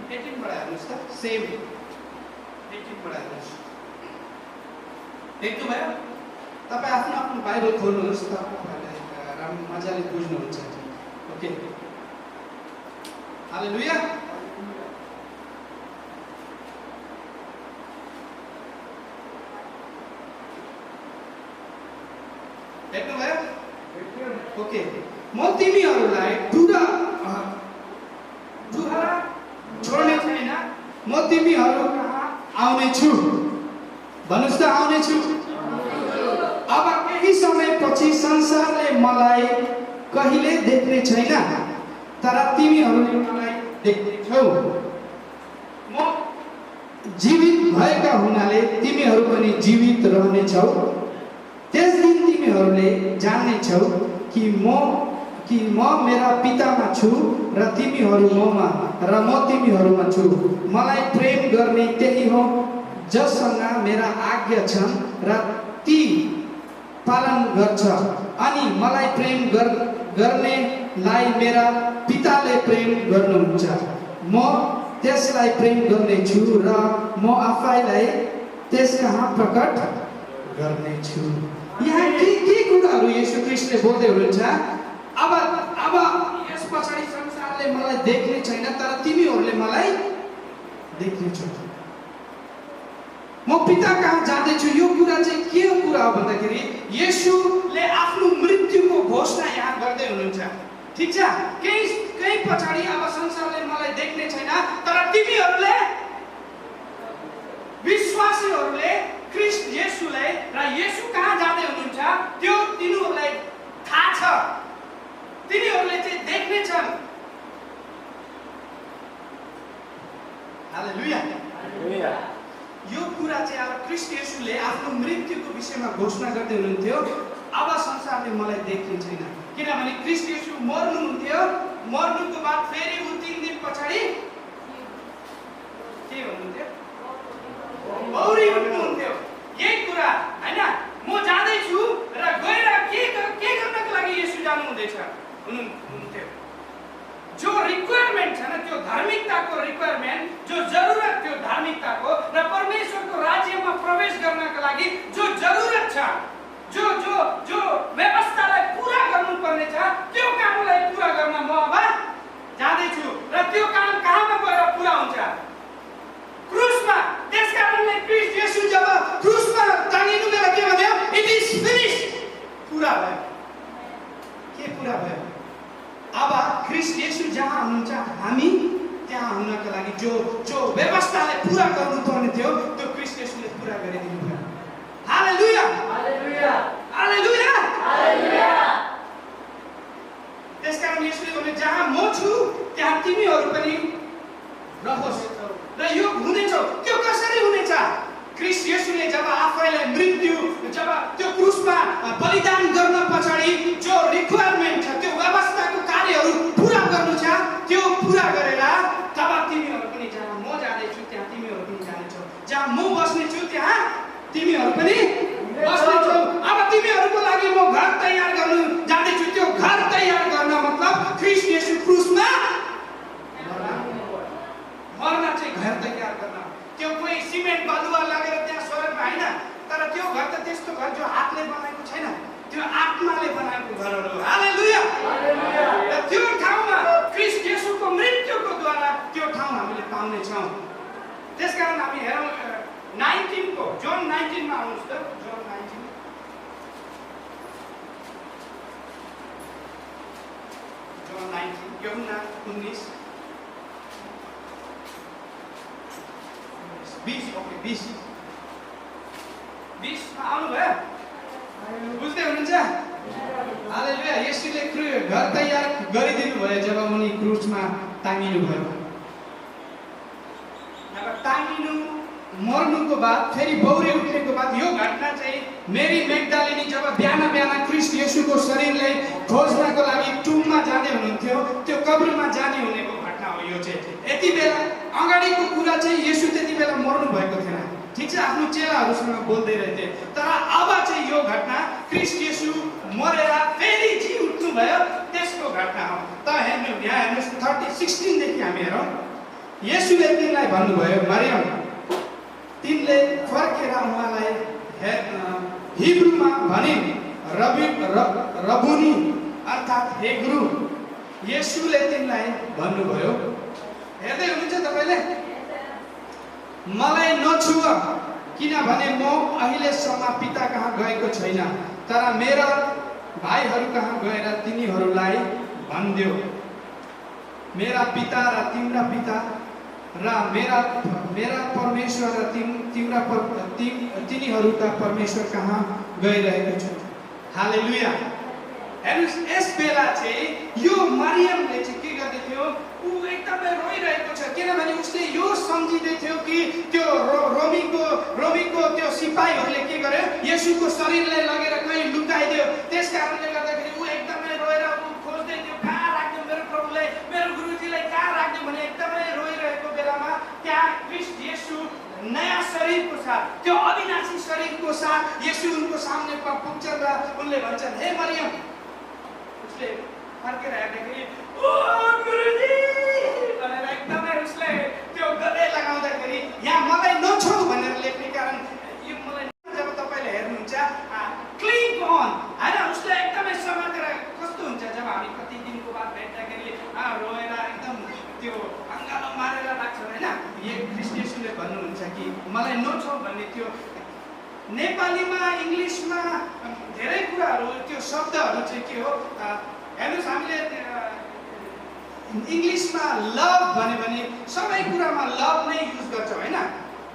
18 बाट हेर्नुहोस् त। सेम 18 बाट हेर्नुहोस्। देख्नु भयो? तपाईँ आफ्नो बाइबल खोल्नुहोस्, तपाईँहरूले राम्रो मजाले बुझ्नुहुन्छ। ओके। हालेलुया। देख्नु भयो? ओके। म तिमीहरूलाई डुरा छोड्ने छैन, म तिमीहरू कहाँ आउने छु। भन्नुहोस् त, आउने छु। अब केही समयपछि संसारले मलाई कहिले देख्ने छैन, तर तिमीहरूले मलाई देख्नेछौ। म जीवित भएका हुनाले तिमीहरू पनि जीवित रहनेछौ। त्यस दिन तिमीहरूले जान्नेछौ कि म मेरा पितामा छु र तिमीहरू ममा र म तिमीहरूमा छु। मलाई प्रेम गर्ने त्यही हो जससँग मेरा आज्ञा छन् र ती पालन गर्छ। अनि मलाई प्रेम गर्नेलाई मेरा पिताले प्रेम गर्नुहुन्छ। म त्यसलाई प्रेम गर्नेछु र म आफैलाई त्यसकहाँ प्रकट गर्नेछु। यहाँ के कुराहरू येशू ख्रीष्टले बोल्दै हुनुहुन्छ? अब यस पछाडि संसारले मलाई देख्ने छैन, तर तिमीहरूले मलाई देख्नेछौ। म पिता कहाँ जाँदैछु। यो कुरा चाहिँ के हो हो भन्दाखेरि येशूले आफ्नो मृत्युको घोषणा यहाँ गर्दै हुनुहुन्छ। ठिक छ, केही पछाडि अब संसारले मलाई देख्ने छैन, तर तिमीहरूले विश्वासीहरूले ख्रीष्ट येशूलाई र येशू कहाँ जाँदै हुनुहुन्छ त्यो तिनीहरूलाई थाहा छ, तिनीहरूले चाहिँ देख्ने छन्। हालेलुया। यो कुरा चाहिँ अब ख्रीष्ट येशूले आफ्नो मृत्युको विषयमा घोषणा गर्दै हुनुहुन्थ्यो। अब संसारले मलाई देख्ने छैन, किनभने ख्रीष्ट येशू मर्नुहुन्थ्यो, मर्नुको बाद फेरि उ 3 दिन पछाडि के हुनुहुन्थ्यो, बौरी उठ्नुहुन्थ्यो। यही कुरा हैन, म जाँदैछु र गएर के गर्नको लागि येशू जानु हुन्थ्यो। जो रिक्वायरमेन्ट छ न, त्यो धार्मिकताको रिक्वायरमेन्ट, जो जरुरत थियो धार्मिकताको र परमेश्वरको राज्यमा प्रवेश गर्नका लागि जो जरुरत छ, जो जो जो व्यवस्थालाई पूरा गर्नुपर्ने छ, त्यो कामलाई पूरा गर्न म अब जाँदैछु। र त्यो काम कहाँमा गएर पूरा हुन्छ? क्रुसमा। त्यसकारणले ख्रीष्ट येशू जब क्रुसमा टाँगिनु बेला के भन्यो? इट इज फिनिश, पूरा भयो। के पूरा भयो? अब ख्रीष्ट येशू जहाँ हुनुहुन्छ हामी त्यहाँ हुनका लागि जो जो व्यवस्थालाई पूरा गर्नुपर्ने थियो त्यो ख्रीष्ट येशूले पूरा गरिदिनु भयो। हालेलुया, हालेलुया, हालेलुया, हालेलुया। त्यसकारण येशूले भने जहाँ म छु त्यहाँ तिमीहरू पनि रहोस् र यो हुनेछ। त्यो कसरी हुनेछ? ख्रीष्ट येशूले जब आफैलाई मृत्यु, जब त्यो क्रुसमा बलिदान गर्न पछाडि जो रिक्वायरमेन्ट छ, त्यो व्यवस्थाको कार्यहरू पूरा गर्नु छ, त्यो पूरा गरेर तब तिमीहरू पनि जहाँ म जाँदैछु त्यहाँ तिमीहरू पनि जानेछौ, जहाँ म बस्नेछु त्यहाँ तिमीहरू पनि बस्नेछौ। अब तिमीहरूको लागि म घर तयार गर्नु जाँदैछु। त्यो घर तयार गर्न मतलब ख्रीष्ट येशू क्रुसमा मर्न चाहिँ घर तयार गर्न। त्यो कोही सिमेन्ट बालुवा लगेर त्यहाँ स्वर्गमा हैन, तर त्यो घर त त्यस्तो घर जो हातले बनाएको छैन, त्यो आत्माले बनाएको घरहरू। हालेलुया, हालेलुया। र त्यो ठाउँमा ख्रीष्ट येशूको मृत्युको द्वारा त्यो ठाउँ हामीले पाउने छौँ। त्यसकारण हामी हेरौँ 19 को जोन 19 मा आउनुस् त। जोन 19, जोन 19, यूहन्ना 19 20 ओके 20 मा आउनु भयो? बुझ्दै हुनुहुन्छ? हालेलुया। येशूले घर तयार गरिदिनु भयो जब उनी क्रुसमा टाँगिनु भयो। अब टाँगिनु मर्नुको बाद फेरि बौरी उठेको बाद यो घटना चाहिँ मेरी मेग्दालिनी जब बिहान ख्रीष्ट येशूको शरीरलाई खोज्नको लागि टुममा जाँदै हुनुहुन्थ्यो, त्यो कब्रमा जाने हुनेको घटना हो यो चाहिँ। यति बेला अगाडिको कुरा चाहिँ येशू त्यति बेला मर्नु भएको थिएन। ठिक छ, आफ्नो चेलाहरूसँग बोल्दै रहेथे, तर अब चाहिँ यो घटना ख्रीष्ट येशू मरेर फेरि जी उठ्नु भयो त्यसको घटना हो। त हेर्नु यहाँ हेर्नुहोस् 16 देखि हामी हेरौँ। येशूले तिनलाई भन्नुभयो, मरियम। तिनले फर्केर उहाँलाई हिब्रूमा भनिन्, रबुनी अर्थात् हे गुरु। येशूले तिनलाई भन्नुभयो, हेर्दै हुनुहुन्छ तपाईले? मलाई नछुअ, किनभने म अहिलेसम्म पिता कहाँ गएको छैन, तर मेरा भाइहरू कहाँ गएर तिनीहरूलाई भनिदेऊ, मेरा पिता र तिम्रा पिता र मेरा परमेश्वर र तिनीहरूका परमेश्वर कहाँ गइरहेको छु। हालेलुया। हेर्नुहोस्, यस बेला चाहिँ यो मरियमले चाहिँ के गर्दै थियो? ऊ एकदमै रोइरहेको छ, किनभने उसले यो सम्झिँदै थियो कि त्यो रोमीको त्यो सिपाहीहरूले के गर्यो? येशूको शरीरलाई लगेर कहीँ लुकाइदियो। त्यस कारणले गर्दाखेरि ऊ एकदमै रोएर ऊ खोज्दै थियो, कहाँ राख्यो मेरो प्रभुलाई, मेरो गुरुजीलाई कहाँ राख्यो भने एकदमै रोइरहेको बेलामा त्यहाँ ख्रीष्ट येशू नयाँ शरीरको साथ, त्यो अविनाशी शरीरको साथ येशू उनको सामने पुग्छन् र उनले भन्छन्, हे मरियम। उसले फर्केर हेर्दाखेरि ओ गुरुजी भनेर एकदमै उसले त्यो गले लगाउँदाखेरि यहाँ मलाई नछौ भनेर लेख्ने कारण यो मलाई जब तपाईले हेर्नुहुन्छ क्लिक अन हैन, उसले एकदमै समातेर कस्तो हुन्छ जब हामी कति दिनको बाद भेट्दाखेरि रोएर एकदम त्यो अङ्गालो मारेर राख्छौँ हैन। यो ख्रीष्ट येशूले भन्नुहुन्छ कि मलाई नछौ भन्ने त्यो नेपालीमा इङ्ग्लिसमा धेरै कुराहरू त्यो शब्दहरू चाहिँ के हो हेर्नुहोस् हामीले इङ्ग्लिसमा लभ भन्यो भने सबै कुरामा लभ नै युज गर्छौँ होइन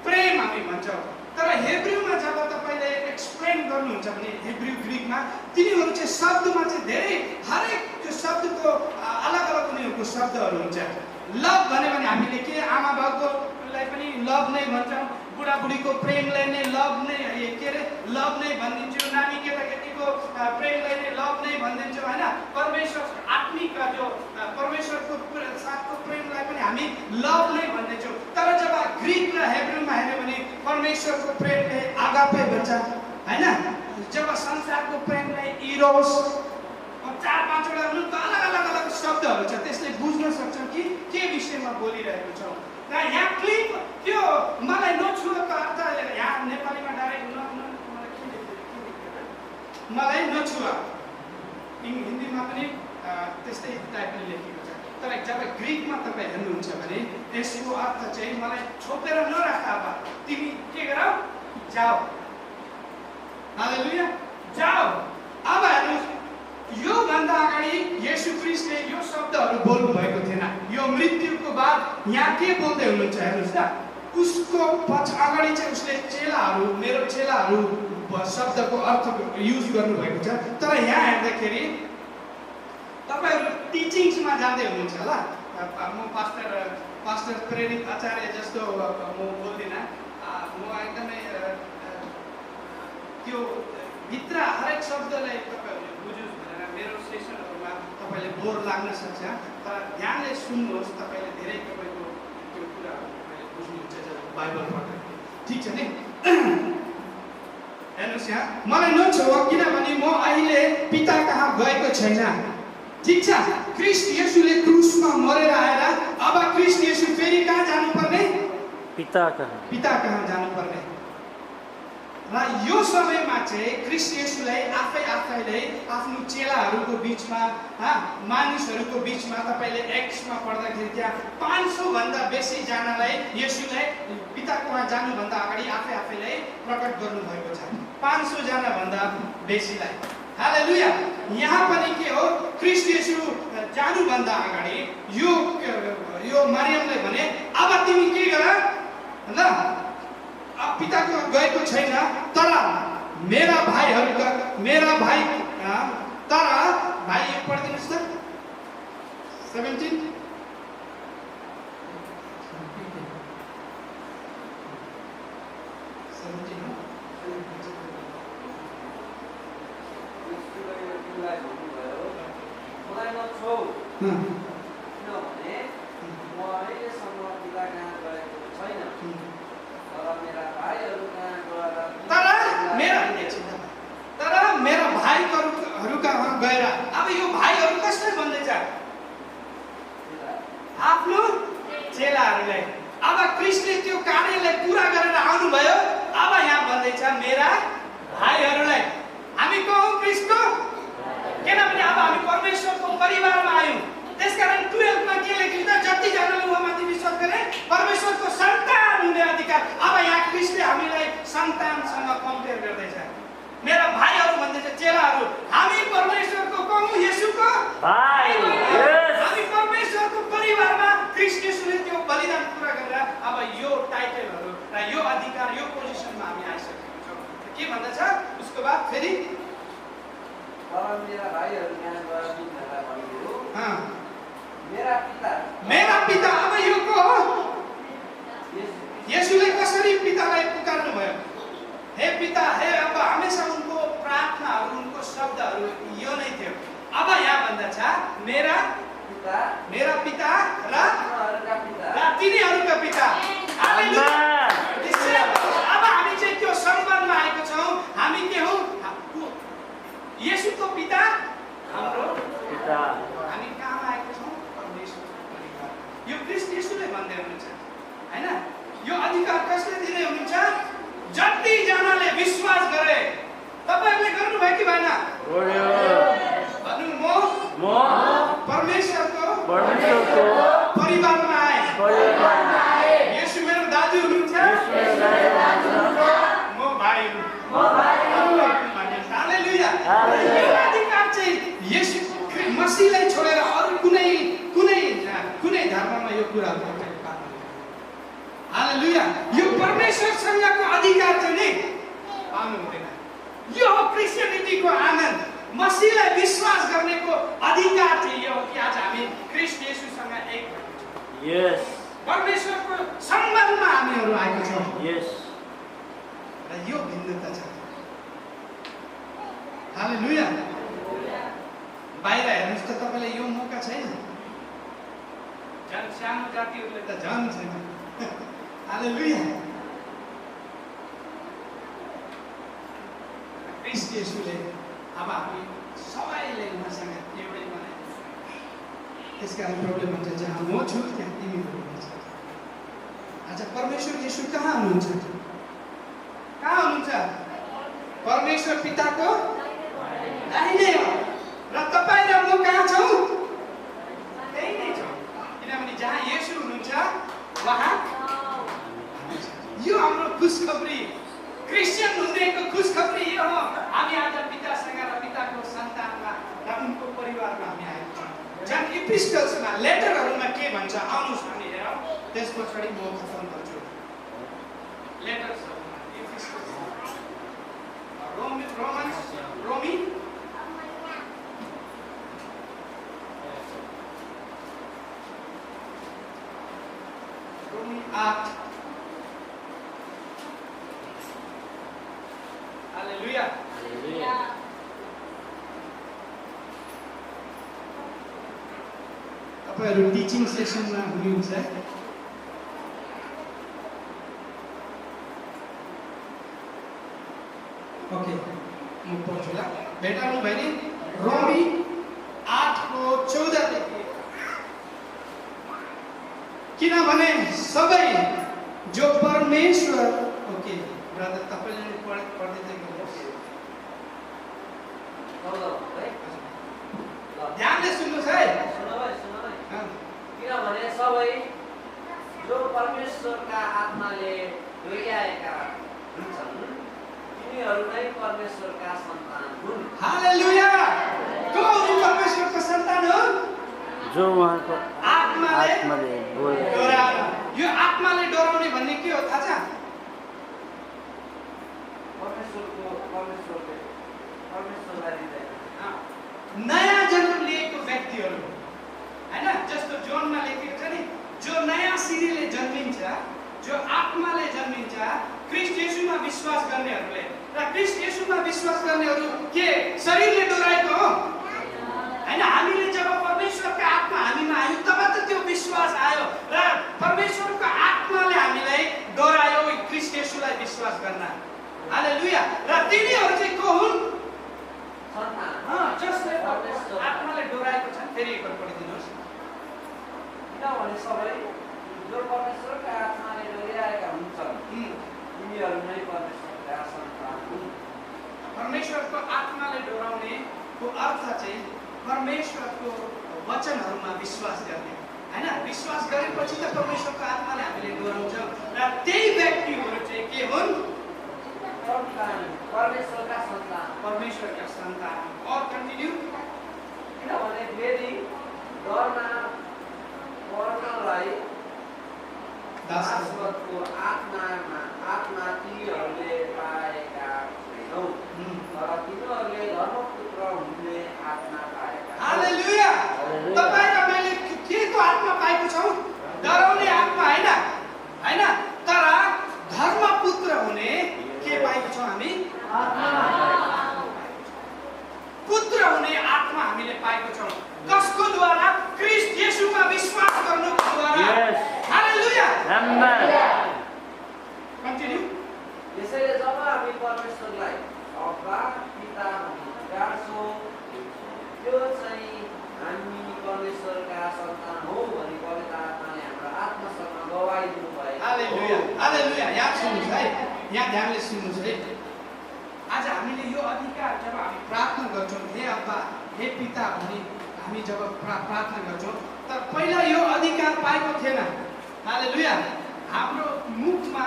प्रेम हामी भन्छौँ तर हेब्रुमा जब तपाईँले एक्सप्लेन गर्नुहुन्छ भने हेब्रु ग्रिकमा तिनीहरू चाहिँ शब्दमा चाहिँ धेरै हरेक त्यो शब्दको अलग अलग उनीहरूको शब्दहरू हुन्छ लभ भन्यो भने हामीले के आमा बाउकोलाई पनि लभ नै भन्छौँ बुढाबुढीको प्रेमलाई नै लभ नै के अरे लभ नै भनिदिन्छु नानी केटाकेटीको प्रेमलाई नै लभ नै भनिदिन्छौँ होइन परमेश्वर आत्मिक जो परमेश्वरको साथको प्रेमलाई पनि हामी लभ नै भनिदिन्छौँ तर जब ग्रिक र हेब्रुमा हेऱ्यो भने परमेश्वरको प्रेमले आगापे भन्छ होइन जब संसारको प्रेमलाई इरोस 4-5वटा अलग अलग शब्दहरू छ त्यसले बुझ्न सक्छौँ कि के विषयमा बोलिरहेको छौँ र यहाँ क्लिप त्यो मलाई नछुएको अर्थ यहाँ नेपालीमा डाइरेक्ट मलाई नछुवा हिन्दीमा पनि त्यस्तै टाइपले लेखेको छ तर जब ग्रिकमा तपाईँ हेर्नुहुन्छ भने यसको अर्थ चाहिँ मलाई छोपेर नराख अब तिमी के गर जाऊ हालेलुया जाऊ अब हेर्नुहोस् योभन्दा अगाडि येशू ख्रीष्टले यो शब्दहरू बोल्नु भएको थिएन यो मृत्युको बाद यहाँ के बोल्दै हुनुहुन्छ हेर्नुहोस् न उसको अगाडि चाहिँ उसले चेलाहरू मेरो चेलाहरू शब्दको अर्थ युज गर्नुभएको छ तर यहाँ हेर्दाखेरि तपाईँहरू टिचिङ्समा जाँदै हुनुहुन्छ होला म पास्टर प्रेरित आचार्य जस्तो म बोल्दिनँ म एकदमै त्यो भित्र हरेक शब्दलाई तपाईँहरूले बुझोस् भनेर मेरो सेसनहरूमा तपाईँले बोर लाग्न सक्छ तर ध्यानले सुन्नुहोस् तपाईँले धेरै तपाईँको त्यो कुराहरू तपाईँले बुझ्नुहुन्छ जब बाइबल पढ्दाखेरि ठिक छ नि हेर्नुहोस् यहाँ मलाई नछोड किनभने म अहिले पिता कहाँ गएको छैन ठिक छ ख्रीष्ट येशूले क्रुसमा मरेर आएर अब ख्रीष्ट येशू फेरि कहाँ जानुपर्ने पिता कहाँ जानुपर्ने र यो समयमा चाहिँ ख्रीष्ट येशूलाई आफैले आफ्नो चेलाहरूको बिचमा मानिसहरूको बिचमा तपाईँले एक्समा पढ्दाखेरि त्यहाँ 500 भन्दा बेसी जनालाई येशूलाई पिता कहाँ जानुभन्दा अगाडि आफैले प्रकट गर्नुभएको छ 500 जना भन्दा बेसीलाई हालेलुया यहाँ पनि के हो ख्रीष्ट येशू जानुभन्दा अगाडि यो मरियमले भने अब तिमी के गर ल पिताको गएको छैन तर मेरा भाइ तर भाइ यो पढिदिनुहोस् त 17 तर मेरा भाइहरू कहाँ गएर अब यो भाइहरू कसले भन्दैछ आफ्नो चेलाहरूलाई अब ख्रीष्टले त्यो कार्यलाई पुरा गरेर आउनुभयो अब यहाँ भन्दैछ मेरा भाइहरूलाई हामी को हौ ख्रीष्टको किनभने अब हामी परमेश्वरको परिवारमा आयौँ त्यसकारण 12 मा के लेखिन्छ जतिजनाले उहाँमाथि विश्वास गरे परमेश्वरको सन्तान हुने अधिकार अब यहाँ ख्रीष्टले हामीलाई सन्तानसँग कम्पेयर गर्दैछ मेरा भाइहरू भन्दैछ चेलाहरू हामी परमेश्वरको को हौ येशूको भाइ हामी परमेश्वरको परिवारमा ख्रीष्ट येशूले त्यो बलिदान पुरा गरेर अब यो टाइटलहरू र यो अधिकार यो पोजिसनमा हामी आइसकेका छौँ के भन्दछ उसको बाद फेरि मेरा भाइहरू कहाँ गएर तिनीहरूलाई भनिदियो मेरा पिता अब यो को हो येशूले कसरी पितालाई पुकार्नु भयो हे पिता हे अब हमेशा उनको प्रार्थनाहरू उनको शब्दहरू यो नै थियो अब यहाँ भन्दछ मेरा पिता र तिनीहरूका पिता अब हामी चाहिँ त्यो सम्बन्धमा आएको छौँ हामी के हौ येशूको पिता हाम्रो पिता हामी कहाँ आएको छौँ परमेश्वरको परिवार यो ख्रीष्ट येशूले भन्दै हुनुहुन्छ हैन यो अधिकार कसले दिने हुनुहुन्छ जतिजनाले विश्वास गरे तपाईहरुले गर्नुभयो कि भएन भन्नु म परमेश्वरको परिवारमा आए येशू मेरो दाजु हालेलुया। यो अधिकार चाहिँ येशू मसीहलाई छोडेर अरू कुनै धर्ममा यो कुराहरू पाउनुहुन्न। हालेलुया। यो परमेश्वरसँगको अधिकार चाहिँ नि पाउनु हुँदैन। यो हो क्रिस्चियनिटीको आनन्द। मसीहलाई विश्वास गर्नेको अधिकार चाहिँ यो हो कि आज हामी ख्रीष्ट येशूसँग एक भएको छौँ। यस परमेश्वरको सम्बन्धमा हामीहरू आएको छौँ। यस र यो भिन्नता छ। हालेलुया। बाहिर हेर्नुहोस् त तपाईँलाई यो मौका छैन। झन् सानो जातिहरूले त झन् छैन। हालेलुया। ख्रीष्ट येशूले अब हामी सबैले उहाँसँग एउटै बनाएको छ। त्यसकारण प्रब्लम हुन्छ जहाँ म छु त्यहाँ तिमीहरू हुनुहुन्छ। आज परमेश्वर येशू कहाँ हुनुहुन्छ? कहाँ हुनुहुन्छ? परमेश्वर पिताको दाहिने हो। र तपाईँ र म कहाँ छौँ? त्यही नै छौँ। किनभने जहाँ येशू हुनुहुन्छ वहाँ यो हाम्रो खुशखबरी। क्रिस्चियन हुनेको खुशखबरी यो हो। हामी आज पितासँग र पिताको सन्तानमा र उनको परिवारमा हामी आएका छौँ। जन इपिस्टल्समा लेटरहरूमा के भन्छ आउनुहोस् हामी हेरौँ। त्यस पछाडि म खतम गर्छु। लेटर्सहरूमा इपिस्टल्स रोमी 8। हालेलुया। तपाईँहरू टिचिङ सेसनमा हुनुहुन्छ। ओके म पढ्छु ल। भेटाउनु भयो नि? रोमी 8:14 देखि। किनभने सबै जो परमेश्वर ओके ब्रदर तपाईँले पढ्दै गर्नुहोस्। ध्यानले सुन्नुहोस् है। किनभने सबै जो परमेश्वरका आत्माले डोर्याएका हुन्छन् तिनीहरू नै परमेश्वरका सन्तान हुन्। हालेलुया। को परमेश्वरको सन्तान हो? जो उहाँको आत्माले डोराएर। यो आत्माले डोराउने भन्ने के हो थाहा छ? नयाँ जन्म लिएको व्यक्तिहरू हैन? जस्तो जोनमा लेखेको छ नि, जो नयाँ सिरीले जन्मिन्छ, जो आत्माले जन्मिन्छ, ख्रीष्ट येशूमा विश्वास गर्नेहरूले। र ख्रीष्ट येशूमा विश्वास गर्नेहरू के शरीरले डोराएको हो हैन? हामीले जब परमेश्वरको आत्मा हामीमा आयो तब त त्यो विश्वास आयो र परमेश्वरको आत्माले हामीलाई डोरायो ख्रीष्ट येशूलाई विश्वास गर्न। हालेलुया। र तिनीहरू चाहिँ को हुन्? जसले आत्माले डोराएको छन्। फेरि एकपल्ट पढिदिनुहोस्। किनभने सबै जो परमेश्वरका आत्माले डोर्याएका हुन्छन् तिनीहरू नै परमेश्वरका सन्तान हुन्। परमेश्वरको आत्माले डोराउनेको अर्थ चाहिँ परमेश्वरको वचनहरूमा विश्वास गर्ने हैन? विश्वास गरेपछि त परमेश्वरको आत्माले हामीले डोराउँछौँ र त्यही व्यक्तिहरू चाहिँ के हुन्? परमेश्वरका सन्तान। परमेश्वरका सन्तान। और कन्टिन्यू। किनभने फेरि डरमा पर्नलाई शाश्वतको आत्मा तिनीहरूले पाएका छैनौँ तर तिनीहरूले धर्मपुत्र हुने आत्मा पाएका। हालेलुया। तपाईँ र मैले के को आत्मा पाएको छौँ? डराउने आत्मा हैन? हैन? तर धर्मपुत्र हुने के पाएको छौँ हामी? पुत्र हुने आत्मा हामीले पाएको छौँ। कसको द्वारा? ख्रीष्ट येशूमा विश्वास गर्नुको द्वारा। हालेलुया। आमेन। कन्टिन्यू। यसैले जब हामी परमेश्वरलाई अब्बा पिता गाड्छौँ त्यो चाहिँ हामी परमेश्वरका सन्तान हौ भनी पवित्र आत्माले हाम्रो आत्मासँग गवाही दिनुभएको। हालेलुया। हालेलुया। यहाँ सुन्नुहोस् है। यहाँ ध्यानले सुन्नुहोस् है। आज हामीले यो अधिकार जब हामी प्रार्थना गर्छौँ, हे अब्बा हे पिता भनी हामी जब प्रार्थना गर्छौँ, तर पहिला यो अधिकार पाएको थिएन। हालेलुया। हाम्रो मुखमा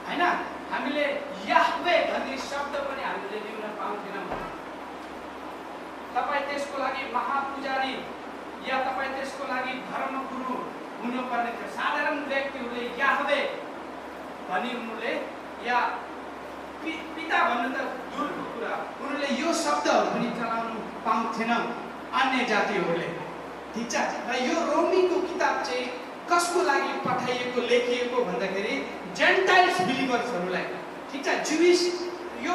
हैन हामीले याहवे भन्ने शब्द पनि हामीले लिउन पाउँदैनौँ। तपाईँ त्यसको लागि महापुजारी या तपाईँ त्यसको लागि धर्मगुरु हुनुपर्ने थियो। साधारण व्यक्तिहरूले याहवे भनी उनीहरूले या पिता भन्नु त दूरको कुरा, उनीहरूले यो शब्दहरू पनि चलाउनु पाउँथेन अन्य जातिहरूले। ठिक छ। र यो रोमीको किताब चाहिँ कसको लागि पठाइएको लेखिएको भन्दाखेरि जेन्टाइल्स बिलिभर्सहरूलाई। ठिक छ। जुइस यो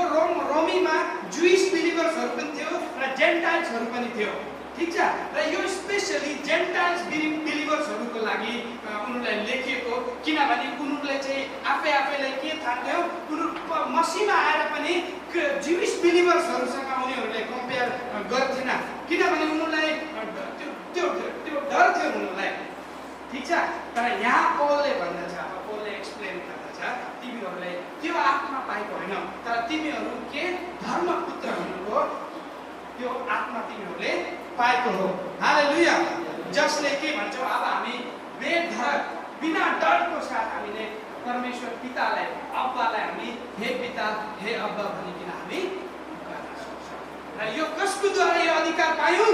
रोमीमा जुइस बिलिभर्सहरू पनि थियो र जेन्टाइल्सहरू पनि थियो। ठिक छ। र यो स्पेसली जेन्टाइल्स बिलिभर्सहरूको लागि उनीहरूलाई लेखिएको, किनभने उनीहरूले चाहिँ आफैलाई के ठान्थ्यो, उनीहरू मसीहमा आएर पनि जुइस बिलिभर्सहरूसँग उनीहरूले कम्पेयर गर्थेन, किनभने उनीहरूलाई त्यो डर थियो उनीहरूलाई। ठिक छ। तर यहाँ पौलले भन्दछ, पौलले एक्सप्लेन गर्दछ, तिमीहरूले त्यो आत्मा पाएको होइन, तर तिमीहरू के धर्मपुत्र हुनुको त्यो आत्मा तिमीहरूले पाएको हो। हालेलुया। जसले के भन्छौ, अब हामी बेधडक बिना डरको साथ हामीले परमेश्वर पितालाई, अब्बालाई हामी हे पिता हे अब्बा भनिकन हामी पुकार्न सक्छौँ। र यो कसको द्वारा यो अधिकार पायौँ?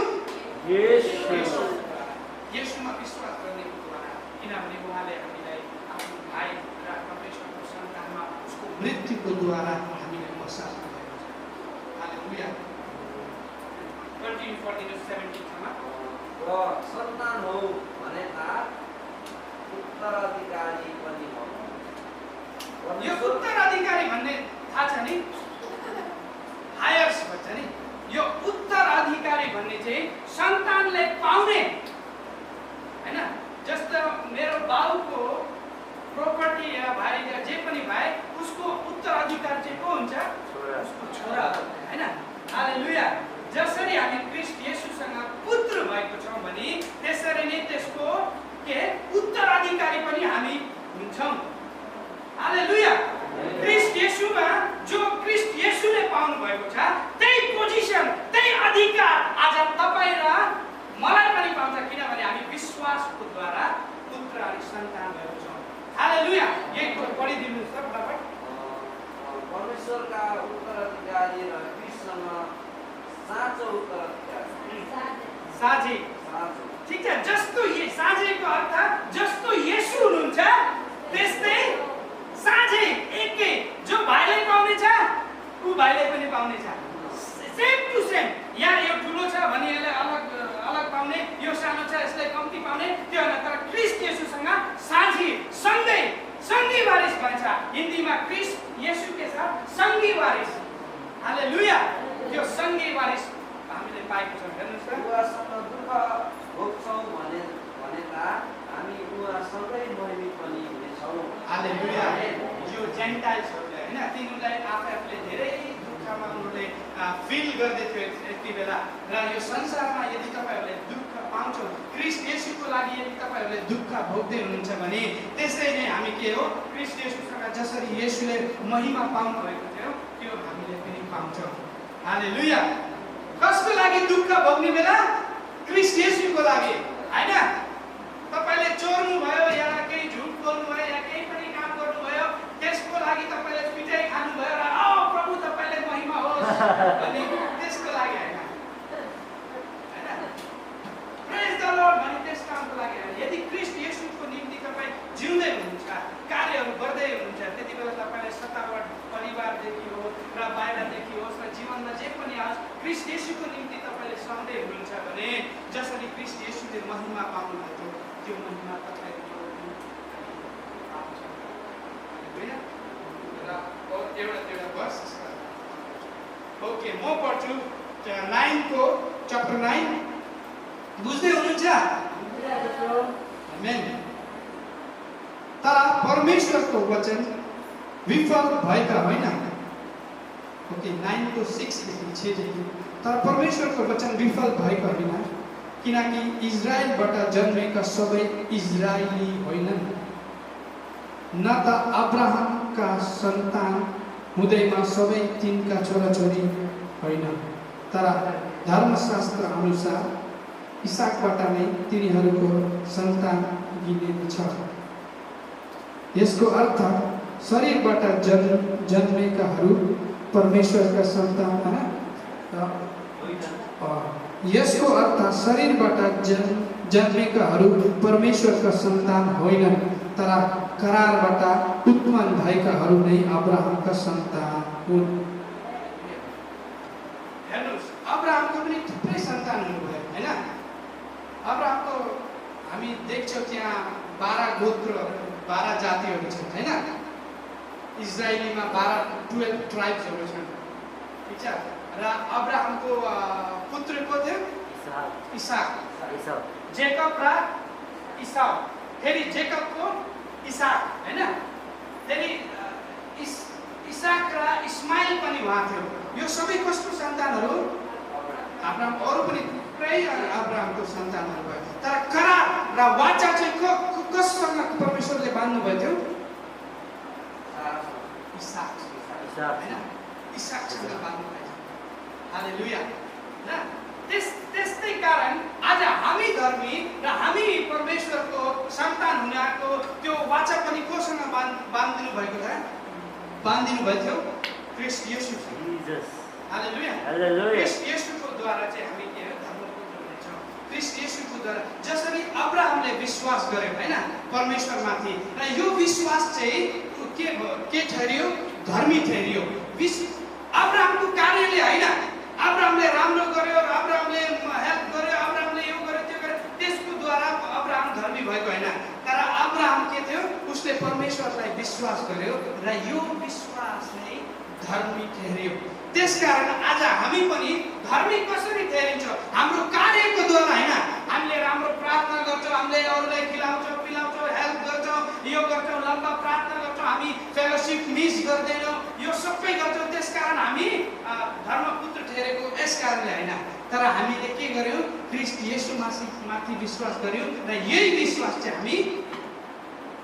येशूमा विश्वास गर्नेको द्वारा, किनभने उहाँले हामीलाई आफ्नो भाइ र परमेश्वरको सन्तानमा उसको मृत्युको द्वारा हामीलाई बसाल्नु भएको छ। हालेलुया। 13:14-17 र सन्तान हो भनेका उत्तराधिकारी पनि हो। यो उत्तराधिकारी भन्ने थाहा छ नि, हायर्स भन्छ नि। यो उत्तराधिकारी भन्ने चाहिँ सन्तानले पाउने हैन। जस्तो मेरो बाउको प्रोपर्टी या भाइ या जे पनि भए उसको उत्तराधिकार चाहिँ को हुन्छ? उसको छोरा हैन। हालेलुया। जसरी हामी ख्रीष्ट येशूसँग पुत्र भएको छौँ भने त्यसरी नै त्यसको के उत्तराधिकारी पनि हामी हुन्छौँ। हालेलुया। ख्रीष्ट येशूमा जो ख्रीष्ट येशूले पाउनु भएको छ त्यही पोजिसन, त्यही अधिकार आज तपाईँ र मलाई पनि पाउँछ, किनभने हामी विश्वासको द्वारा पुत्र अनि सन्तान भएको छौँ। हालेलुया। यही पढिदिनुहोस् त फटाफट। परमेश्वरका उत्तराधिकारी र ख्रीष्टसँग साँचो उत्तराधिकारी। साझी। ठिक छ। जस्तो साझेको अर्थ जस्तो येशू हुनुहुन्छ त्यस्तै साझे एकै, जो भाइले पाउने छ ऊ भाइले पनि पाउने छ। Same to same. यहाँ यो ठुलो छ भने यसले अलग पाउने, यो सानो छ यसले कम्ती पाउने, त्यो होइन। तर ख्रीष्ट येशूसँग साझी, सँगै वारिस भन्छ। हिन्दीमा ख्रीष्ट येशू के छ? सँगै वारिस। हालेलुया। त्यो सँगै वारिस हामीले पाएको छौँ। हेर्नुहोस् त, उहाँसँग दुःख भोग्छौँ भनेका हामी उहाँसँगै महिमित पनि हुनेछौँ। हालेलुया। यो जेन्टाइल्सहरूले हैन, तिनीहरूलाई आफूले धेरै दुःखमा उनीहरूले फिल गर्दै थियो यति बेला। र यो संसारमा यदि तपाईँहरूले दुःख पाउँछौ, ख्रीष्ट येशूको लागि यदि तपाईँहरूले दुःख भोग्दै हुनुहुन्छ भने त्यसै नै हामी के हो, ख्रीष्ट येशूसँग जसरी येशूले महिमा पाउनु भएको थियो त्यो हामीले पनि पाउँछौँ। हालेलुया। कसको लागि दुःख भोग्ने बेला? ख्रीष्ट येशूको लागि हैन। तपाईले चोर्नु भयो या केही झुट बोल्नु भयो या केही पनि काम गर्नु भयो, त्यसको लागि तपाईले पिटाइ खानु भयो र प्रभु तपाईले महिमा होस् अनि त्यसको लागि हैन। प्रेज द लर्ड भनी त्यस कामको लागि हैन। यदि ख्रीष्ट येशूको निम्ति तपाई जिउँदै हुनुहुन्छ, कार्यहरू गर्दै हुनुहुन्छ, त्यति बेला तपाईलाई सतावट परिवारदेखि होस् र बाहिरदेखि होस् र जीवनमा जे पनि आओस्, ख्रीष्ट येशूको निम्ति तपाईले सहँदै हुनुहुन्छ भने जसरी ख्रीष्ट येशूले महिमा पाउनुभएको त्यो महिमा तपाईले पाउँछ। एउटा वर्ष ओके, म पढ्छु 9 को चैप्टर 9। बुझ्दै हुनुहुन्छ? आमेन। तर परमेश्वरको वचन विफल भएका होइन। ओके, 9 को 6 देखि 6 देखि। तर परमेश्वरको वचन विफल भएका होइन, किनकि इजरायलबाट जन्मेका सबै इजरायली होइनन्, न त अब्राहमका सन्तान हुँदैमा सबै तिनका छोराछोरी होइन, तर धर्मशास्त्र अनुसार इसाकबाट नै तिनीहरूको सन्तान गिनिन्छ। यसको अर्थ शरीरबाट जन्मेकाहरू परमेश्वरका सन्तान होइन। यसको अर्थ शरीरबाट जन्मेकाहरू परमेश्वरका सन्तान होइनन्, तर करारबाट उत्पन्न भएकाहरू नै अब्राहमका सन्तान हुन्। हेर्नुहोस्, अब्राहमको पनि थुप्रै सन्तानहरू भयो होइन। अब्राहमको हामी देख्छौँ त्यहाँ 12 गोत्रहरू, 12 जातिहरू छन् होइन। इजरायलीमा 12 ट्राइब्सहरू छन्, ठिक छ। र अब्राहमको पुत्र को थियो? इसाक। जेकब र इसाउ, फेरि जेकबको इसाक होइन। फेरि इसाक र इस्माइल पनि उहाँ थियो। यो सबै कसको सन्तानहरू? अब्राहम। अरू पनि थुप्रै अब्राहमको सन्तानहरू भयो। तर करार र वाचा चाहिँ कससँग परमेश्वरले बाँध्नु भएको थियो? इसाक होइन, इसाकसँग बाँध्नु भएको थियो। हालेलुया। त्यस्तै कारण आज हामी धर्मी र हामी परमेश्वरको सन्तान हुनेको त्यो वाचा पनि कोसँग बाँधिनु भएको थियो? बाँधिनु भएको थियो ख्रीष्ट येशूसँग। हालेलुया। ख्रीष्ट येशूको द्वारा चाहिँ हामी के हो? धर्मपुत्र हुनेछौँ ख्रीष्ट येशूको द्वारा। जसरी अब्राहमले विश्वास गर्यो होइन परमेश्वरमाथि, र यो विश्वास चाहिँ के ठहरियो? धर्मी ठहरियो। अब्राहमको कार्यले होइन, अब्राहमले राम्रो गर्यो, अब्राहमले हेल्प गर्यो, अब्राहमले यो गर्यो त्यो गर्यो, त्यसको द्वारा अब्राहम धर्मी भएको होइन। तर अब्राहम के थियो? उसले परमेश्वरलाई विश्वास गर्यो र यो विश्वास नै धर्मी ठहरियो। त्यसकारण आज हामी पनि धर्मी कसरी ठहरिन्छौँ? हाम्रो कार्यको द्वारा होइन। हामीले राम्रो प्रार्थना गर्छौँ, हामीले अरूलाई खिलाउँछौँ पिलाउँछौँ, हेल्प गर्छौँ, यो गर्छौँ, लम्बा प्रार्थना गर्छौँ, हामी फेलोसिप मिस गर्दैनौँ, यो सबै गर्छौँ। त्यसकारण हामी धर्मपुत्र ठहरेको यस कारणले होइन, तर हामीले के गर्यौँ? ख्रीष्ट येशूमाथि विश्वास गर्यौँ र यही विश्वास चाहिँ हामी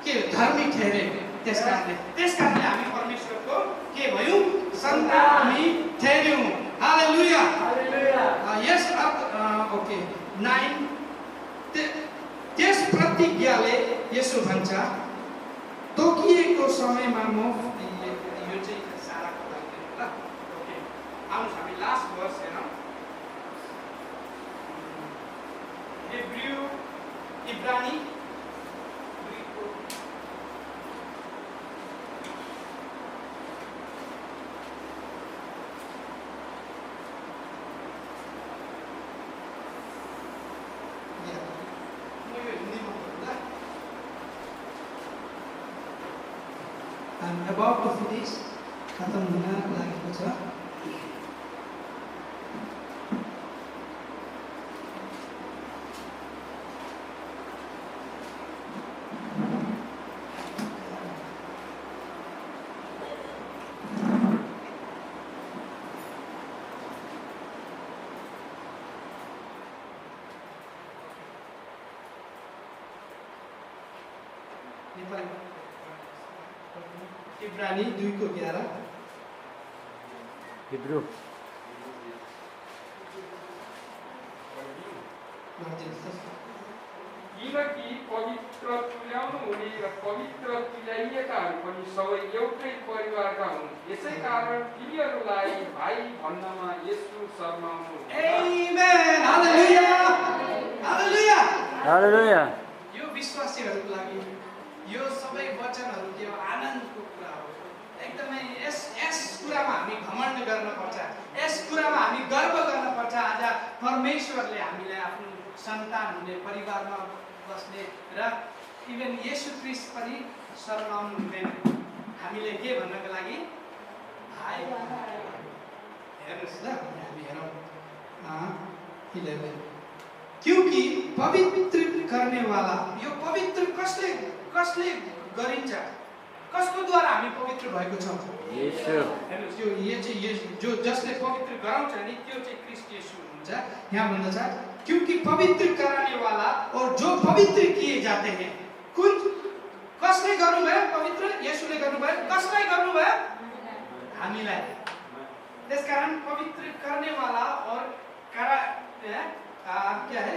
के धर्मी ठहर्यौँ। त्यसकारणले हामी परमेश्वरको के भयौँ? सन्तान हामी ठहर्यौँ। हालेलुया। यस ओके 9 त्यस प्रतिज्ञाले यसो भन्छ, तोकिएको समयमा म यो चाहिँ साराको लागि ल। ओके, आउनुहोस् हामी लास्ट वर्स हेरौँ। इब्रानी about to finish, खत्म हुन लागेको छ। इब्रानी 2:11 हिब्रू किनकि पवित्र तुल्याउनु हुने र पवित्र तुल्याइएकाहरू पनि सबै एउटै परिवारका हुन्, यसै कारण तिनीहरूलाई भाइ भन्नमा यसो शर्माउनु। आमेन। हालेलुया। हालेलुया। हालेलुया। यो विश्वासीहरूको लागि यो सबै वचनहरू के हो? आनन्दको कुरा हो। एकदमै यस कुरामा हामी घमण्ड गर्नुपर्छ, यस कुरामा हामी गर्व गर्नुपर्छ। आज परमेश्वरले हामीलाई आफ्नो सन्तान हुने, परिवारमा बस्ने र इभन येशू ख्रीष्ट पनि शर्माउनु हुँदैन। हामीले के भन्नको लागि? भाइ। हेर्नुहोस् ल, हामी हेरौँ 11 क्योंकि पवित्र करने वाला, यो पवित्र कसले गरिन्छ? कसको द्वारा हामी पवित्र भएको छौँ? येशू। हेर्नुहोस्, यो चाहिँ जो जसले पवित्र गराउँछ नि त्यो चाहिँ ख्रीष्ट येशू हुन्छ। यहाँ भन्दछ क्योंकि पवित्र कराने वाला और जो पवित्र किए जाते हैं। कसले गर्नुभयो पवित्र? येशूले गर्नुभयो। कसलाई गर्नुभयो? हामीलाई। त्यसकारण पवित्र करने वाला और क्या है?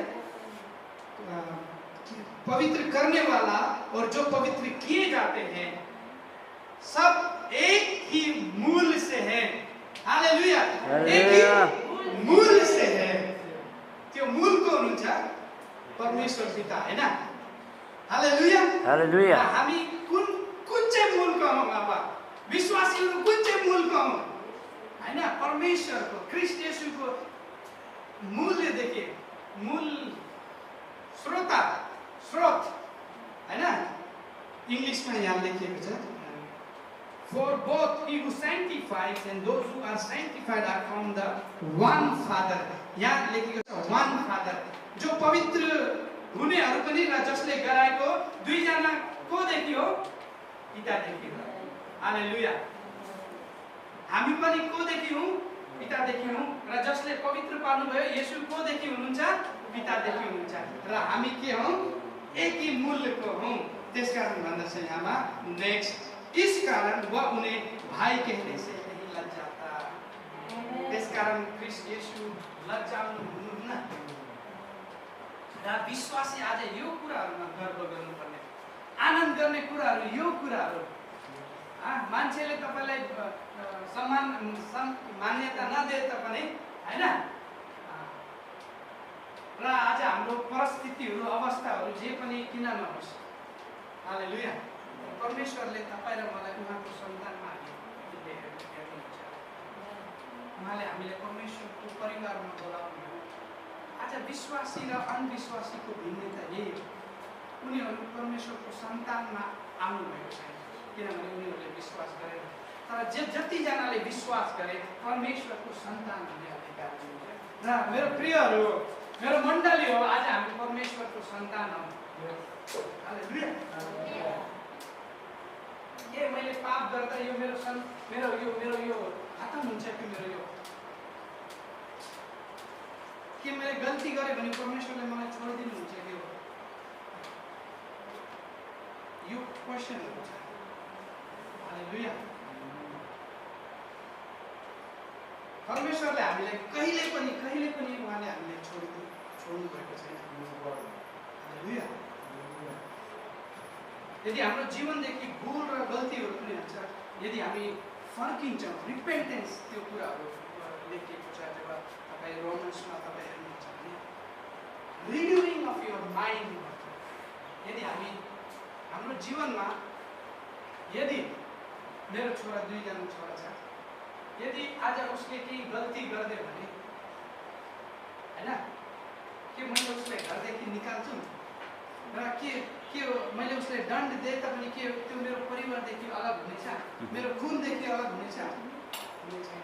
पवित्र करने वाला और जो पवित्र किए जाते हैं, सब एक ही मूल से है। हालेलुया। एक हालेलुया। ही मूल से है। त्यो मूल को हुनुहुन्छ परमेश्वर पिता हैन। हालेलुया। हालेलुया। हामी कुन चाहिँ मूलको हौँ अब? विश्वासीहरू कुन चाहिँ मूलको हौँ हैन? परमेश्वरको, ख्रीष्ट येशूको मूल्यदेखि, मूल स्रोत हैन? इङ्ग्लिसमा यहाँ लेखिएको छ, For both he who sanctifies and those who are sanctified are from the one Father. यहाँ लेखिएको छ one Father. जो पवित्र हुनेहरू पनि र जसले गराएको दुईजना कोदेखि हो? पितादेखि हो। हालेलुया। हामी पनि कोदेखि हौँ? पितादेखि हौँ। र जसले पवित्र पार्नुभयो येशू कोदेखि हुनुहुन्छ? पितादेखि हुनुहुन्छ। र हामी के हौँ? एक ही मूलको हौँ। त्यसकारण भन्दछ यहाँमा नेक्स्ट, इस कारण वह उन्हें भाई कहने से नहीं लज्जाता। त्यसकारण ख्रीष्ट येशू लज्जाउनु हुनुहुन्न। र विश्वासी आज यो कुराहरुमा गर्व गर्नुपर्ने, आनन्द गर्ने कुराहरु यो कुराहरु। मान्छेले तपाईलाई सम्मान मान्यता नदिए तापनि हैन, र आज हाम्रो परिस्थितिहरु अवस्थाहरु जे पनि किन नहोस्, हालेलुया, परमेश्वरले तपाई र मलाई उहाँको सन्तानमा हेर्नुहुन्छ। उहाँले हामीले परमेश्वरको परिवारमा बोलाउनु। आज विश्वासी र अनविश्वासीको भिन्नता यही हो। उनीहरू परमेश्वरको सन्तानमा आउनुभएको छैन, किनभने उनीहरूले विश्वास गरेन। तर जतिजनाले विश्वास गरे परमेश्वरको सन्तान हुने अधिकार हुन्छ। र मेरो प्रियहरू, मेरो मण्डली हो, आज हामी परमेश्वरको सन्तान हौँ। हालेलुया। के मैले पाप गर्दा यो मेरो यो खत्तम हुन्छ कि मेरो के मैले गल्ती गरेँ भने परमेश्वरले मलाई छोडिदिनुहुन्छ कि हो? यो क्वेसन हुन्छ। हालेलुया। परमेश्वरले हामीलाई कहिले पनि उहाँले हामीलाई छोड्नु भएको छैन। हालेलुया। यदि हाम्रो जीवनदेखि भुल र गल्तीहरू पनि हुन्छ, यदि हामी फर्किन्छौँ, रिपेन्टेन्स त्यो कुराहरू लेखिएको छ। जब तपाईँ रोमन्समा तपाईँ हेर्नुहुन्छ भने रिन्युइङ अफ योर माइन्ड, यदि हामी हाम्रो जीवनमा, यदि मेरो छोरा दुईजना छोरा छ, यदि आज उसले केही गल्ती गरिदियो भने हैन, के मैले उसलाई घरदेखि निकाल्छु र के मैले उसलाई दण्ड दिए तापनि के त्यो मेरो परिवारदेखि अलग हुनेछ, मेरो खुनदेखि अलग हुनेछ? हुने छैन।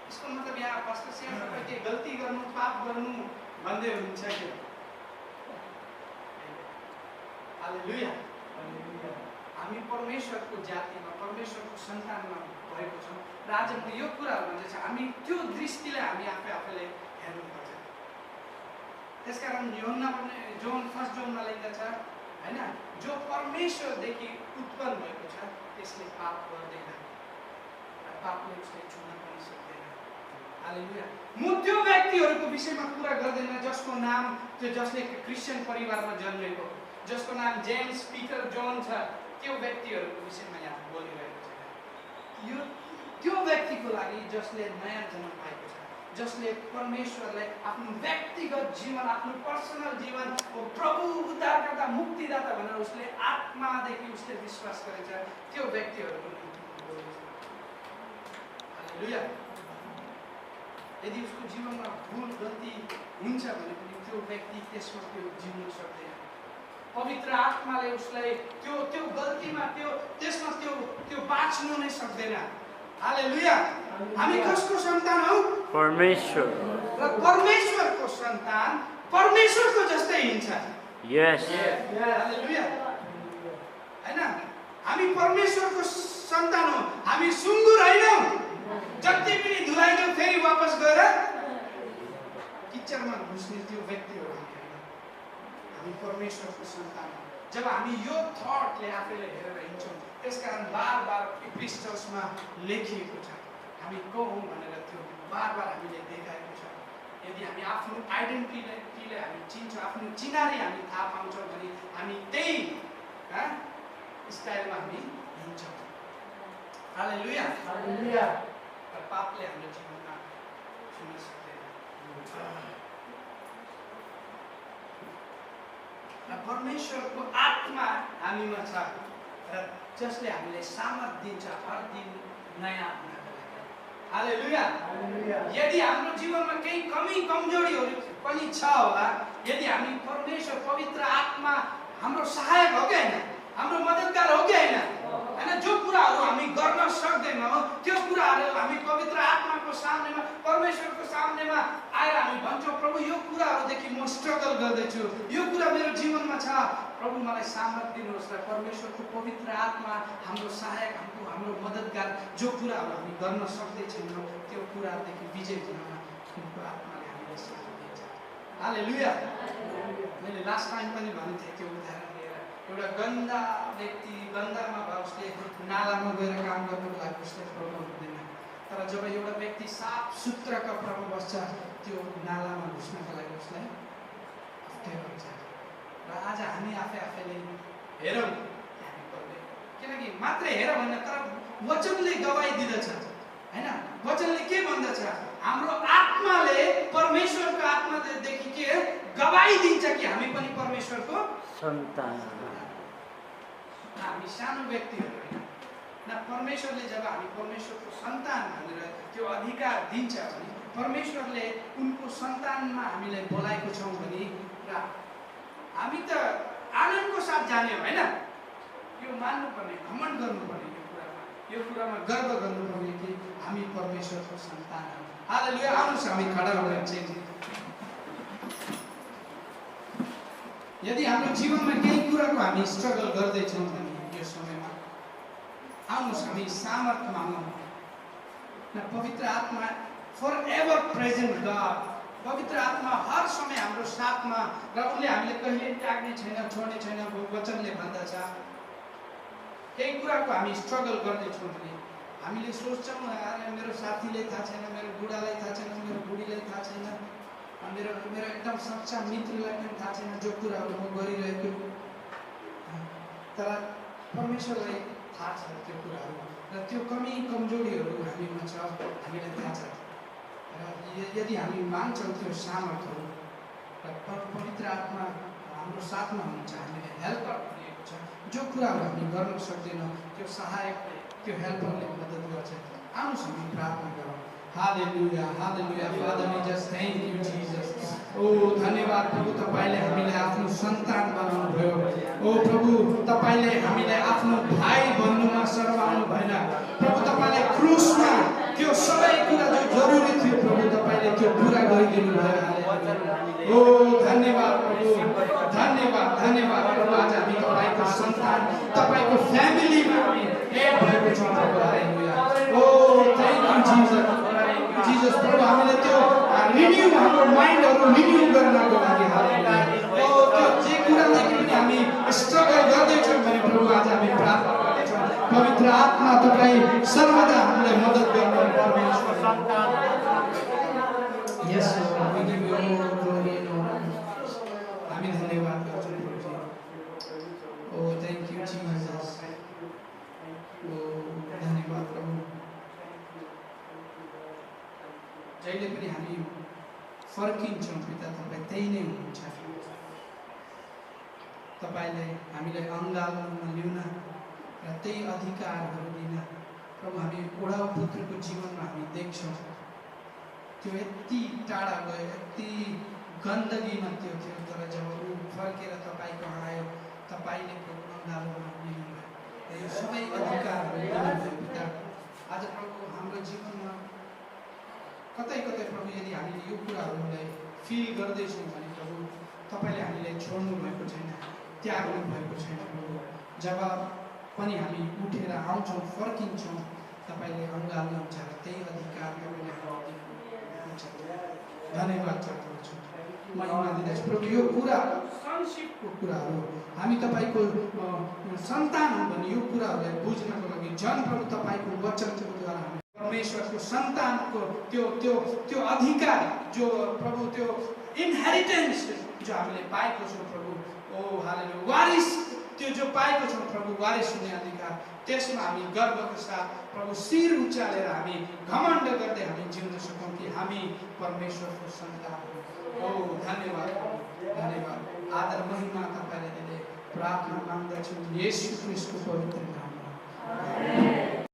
यसको मतलब यहाँ पास्टर सेवा तपाईँ के गल्ती गर्नु, पाप गर्नु भन्दै हुनुहुन्छ कि? हालेलुया। हामी परमेश्वरको जातिमा, परमेश्वरको सन्तानमा भएको छौँ र आज म यो कुराहरू भन्दैछ, हामी त्यो दृष्टिले हामी आफैले हेर्नुपर्छ। त्यसकारण फर्स्ट जोनमा लेख्दछ हैन, जो परमेश्वरदेखि उत्पन्न भएको छ त्यसले पाप गर्दैन र पापले उसले छुन पनि सक्दैन। हालेलुया। म त्यो व्यक्तिहरूको विषयमा कुरा गर्दैन जसले क्रिस्चियन परिवारमा जन्मेको, जसको नाम जेम्स, पिटर, जोन छ, त्यो व्यक्तिहरूको विषयमा यहाँ बोलिरहेको छ। त्यो व्यक्तिको लागि जसले नयाँ जन्म पाएको छ, जसले परमेश्वरलाई आफ्नो व्यक्तिगत जीवन, आफ्नो पर्सनल जीवन प्रभु, उद्धारकर्ता, मुक्तिदाता भनेर उसले आत्मादेखि उसले विश्वास गरेछ, त्यो व्यक्तिहरूको निम्ति बोल्दैछ। हालेलुया। यदि उसको जीवनमा भुल गल्ती हुन्छ भने पनि त्यो व्यक्ति त्यसमा त्यो जिउन सक्दैन। पवित्र आत्माले उसलाई त्यो गल्तीमा त्यसमा त्यो बाँच्नु नै सक्दैन। हालेलुया। हामी कसको सन्तान हौ? परमेश्वर। र परमेश्वरको सन्तान परमेश्वरको जस्तै हिँड्छ। यस। हालेलुया। हैन, हामी परमेश्वरको सन्तान हौ। हामी सुँगुर हैनौँ, जति पनि धुलाइदियो फेरि वापस गएर किचनमा घुस्ने त्यो व्यक्ति हो। हामी परमेश्वरको सन्तान हौ। जब हामी यो थटले आफैले हेरेर हिँड्छौँ, त्यसकारण बार एपिस्टल्समा लेखिएको छ हामी को हौँ भनेर, त्यो बार हामीले देखाएको छ। यदि हामी आफ्नो आइडेन्टिटीले हामी चिन्छौँ, आफ्नो चिनारी हामी थाहा पाउँछौँ भने हामी त्यही स्टाइलमा हामी हिँड्छौँ। हालेलुया। हालेलुया। तर पापले हाम्रो जीवनमा छुन सक्दैन। र परमेश्वरको आत्मा हामीमा छ र जसले हामीले सामर्थ दिन्छ हर दिन नयाँ हुनको लागि। हालेलुया। हालेलुया। यदि हाम्रो जीवनमा केही कमी कमजोरीहरू पनि छ होला, यदि हामी परमेश्वर पवित्र आत्मा हाम्रो सहायक हो कि होइन, हाम्रो मद्दतगार हो कि होइन, हैन, जो कुराहरू हामी गर्न सक्दैनौँ त्यो कुराहरू हामी पवित्र आत्माको सामनेमा परमेश्वरको सामनेमा आएर हामी भन्छौँ प्रभु यो कुराहरूदेखि म स्ट्रगल गर्दैछु, यो कुरा मेरो जीवनमा छ, प्रभु मलाई सामर्थ दिनुहोस्। र परमेश्वरको पवित्र आत्मा हाम्रो सहायक, हाम्रो मद्दतगार जो कुराहरू हामी गर्न सक्दैछौँ त्यो कुराहरूदेखि विजय हुनमा उनको आत्माले हामीलाई साथ दिन्छ। हालेलुया। मैले लास्ट टाइम पनि भनेको थिएँ त्यो उदाहरण लिएर, एउटा गन्दा व्यक्ति गन्दामा भयो, उसले नालामा गएर काम गर्नुको लागि उसले प्रब्लम हुँदैन, तर जब एउटा व्यक्ति साफ सुथरा कपडामा बस्छ त्यो नालामा घुस्नको लागि उसलाई अप्ठ्यारो हुन्छ। र आज हामी आफैले हेरौँ, किनकि मात्रै हेर भन्ने तर वचनले गवाई दिँदछ, हैन, वचनले के भन्दछ, हाम्रो आत्माले परमेश्वरको आत्मादेखि के गवाई दिन्छ कि हामी पनि परमेश्वरको सन्तान। हामी सानो व्यक्तिहरू होइन, न परमेश्वरले जब हामी परमेश्वरको सन्तान भनेर त्यो अधिकार दिन्छ भने परमेश्वरले उनको सन्तानमा हामीलाई बोलाएको छौँ भने र हामी त आनन्दको साथ जाने होइन, यो मान्नुपर्ने, घमण्ड गर्नुपर्ने, यो कुरामा गर्व गर्नुपर्ने कि हामी परमेश्वरको सन्तान हौँ। हालेलुया। आउनुहोस् हामी खडा भएर चाहिँ यदि हाम्रो जीवनमा केही कुराको हामी स्ट्रगल गर्दैछौँ भने यो समयमा आउनुहोस् हामी सामर्थ मागौँ न। पवित्र आत्मा फर एभर प्रेजेन्ट गड, पवित्र आत्मा हर समय हाम्रो साथमा र उनले हामीले कहिले त्याग्ने छैन, छोड्ने छैन। वचनले भन्दछ केही कुराको हामी स्ट्रगल गर्दैछौँ भने हामीले सोच्छौँ मेरो साथीले थाहा छैन, मेरो बुढालाई थाहा छैन, मेरो बुढीलाई थाहा छैन, मेरो एकदम सच्चा मित्रलाई पनि थाहा छैन जो कुराहरू म गरिरहेको, तर परमेश्वरलाई थाहा छ त्यो कुराहरू र त्यो कमी कमजोरीहरू हामीमा छ, हामीलाई थाहा छ। र यदि हामी मान्छौँ त्यो सामर्थ्यहरू र पवित्र आत्मा हाम्रो साथमा हुनुहुन्छ, हामीले हेल्पर दिएको छ, जो कुराहरू हामी गर्न सक्दैनौँ त्यो सहायकले, त्यो हेल्परले मद्दत गर्छ। आउनुहोस् हामी प्रार्थना गरौँ। Hallelujah, hallelujah. Father we just thank you Jesus. ओ धन्यवाद प्रभु, तपाईँले हामीलाई आफ्नो सन्तान बनाउनु भयो। ओ प्रभु, तपाईँले हामीलाई आफ्नो भाइ बन्नुमा सर्वाउनु भएन प्रभु, तपाईँले क्रुसमा त्यो सबै कुरा जो जरुरी थियो प्रभु तपाईँले त्यो पुरा गरिदिनु भयो। ओ धन्यवाद प्रभु, धन्यवाद, धन्यवाद प्रभु। आज हामी तपाईँको सन्तान, तपाईँको फ्यामिलीमा हामी एड भएको छौँ प्रभु। हालेलुया। ओ थ्याङ्क यू जीसस। जीसस प्रभु, हामीले त्यो रिन्यू, हाम्रो माइन्डहरू रिन्यू गर्नको लागि हालेलुया। ओ त्यो जे कुरालाई पनि हामी स्ट्रगल गर्दैछौँ भने प्रभु आज हामी प्रार्थना गर्दैछौँ पवित्र आत्मा तपाईँ सर्वदा हामीलाई मद्दत गर्नु परमेश्वर। यस हामी धन्यवाद गर्छौँ प्रभु। ओ थ्याङ्क यू जीसस। ओ धन्यवाद प्रभु। जहिले पनि हामी फर्किन्छौँ पिता, तपाईँ त्यही नै हुनुहुन्छ। तपाईँले हामीलाई अङ्गालोमा ल्याउन र त्यही अधिकारहरू दिन प्रभु, हामी बुढा पुत्रको जीवनमा हामी देख्छौँ त्यो यति टाढा गयो, यति गन्दगीमा त्यो थियो, तर जब ऊ फर्केर तपाईँको आयो तपाईँले प्रभु अङ्गालोमा लिनुभयो र यो सबै अधिकारहरू दिनुभयो पिता। आज प्रभु हाम्रो जीवनमा कतै कतै प्रभु यदि हामीले यो कुराहरूलाई फिल गर्दैछौँ भने प्रभु तपाईँले हामीलाई छोड्नु भएको छैन, त्याग्नु भएको छैन प्रभु। जब पनि हामी उठेर आउँछौँ, फर्किन्छौँ, तपाईँले अङ्गाल्नुहुन्छ र त्यही अधिकार तपाईँले हामीलाई दिनुहुन्छ। धन्यवाद चढाउँछु, महिमा दिँदैछु प्रभु। यो कुरा सनसिपको कुराहरू हामी तपाईँको सन्तान हो भने यो कुराहरूलाई बुझ्नको लागि जन प्रभु तपाईँको वचनको द्वारा हामी परमेश्वरको सन्तानको त्यो त्यो त्यो अधिकार जो प्रभु, त्यो इनहेरिटेन्स जो हामीले पाएको छौँ प्रभु। ओ हालेलुया। वारिस, त्यो त्यो जो पाएको छौँ प्रभु वारिस हुने अधिकार, त्यसमा हामी गर्वका साथ प्रभु शिर उचालेर हामी घमण्ड गर्दै हामी जिउन सकौँ कि हामी परमेश्वरको सन्तान हो। ओ धन्यवाद धन्यवाद, आदर महिमा तपाईँले दिने प्रार्थना माग्दछु येशू ख्रीष्टको पवित्र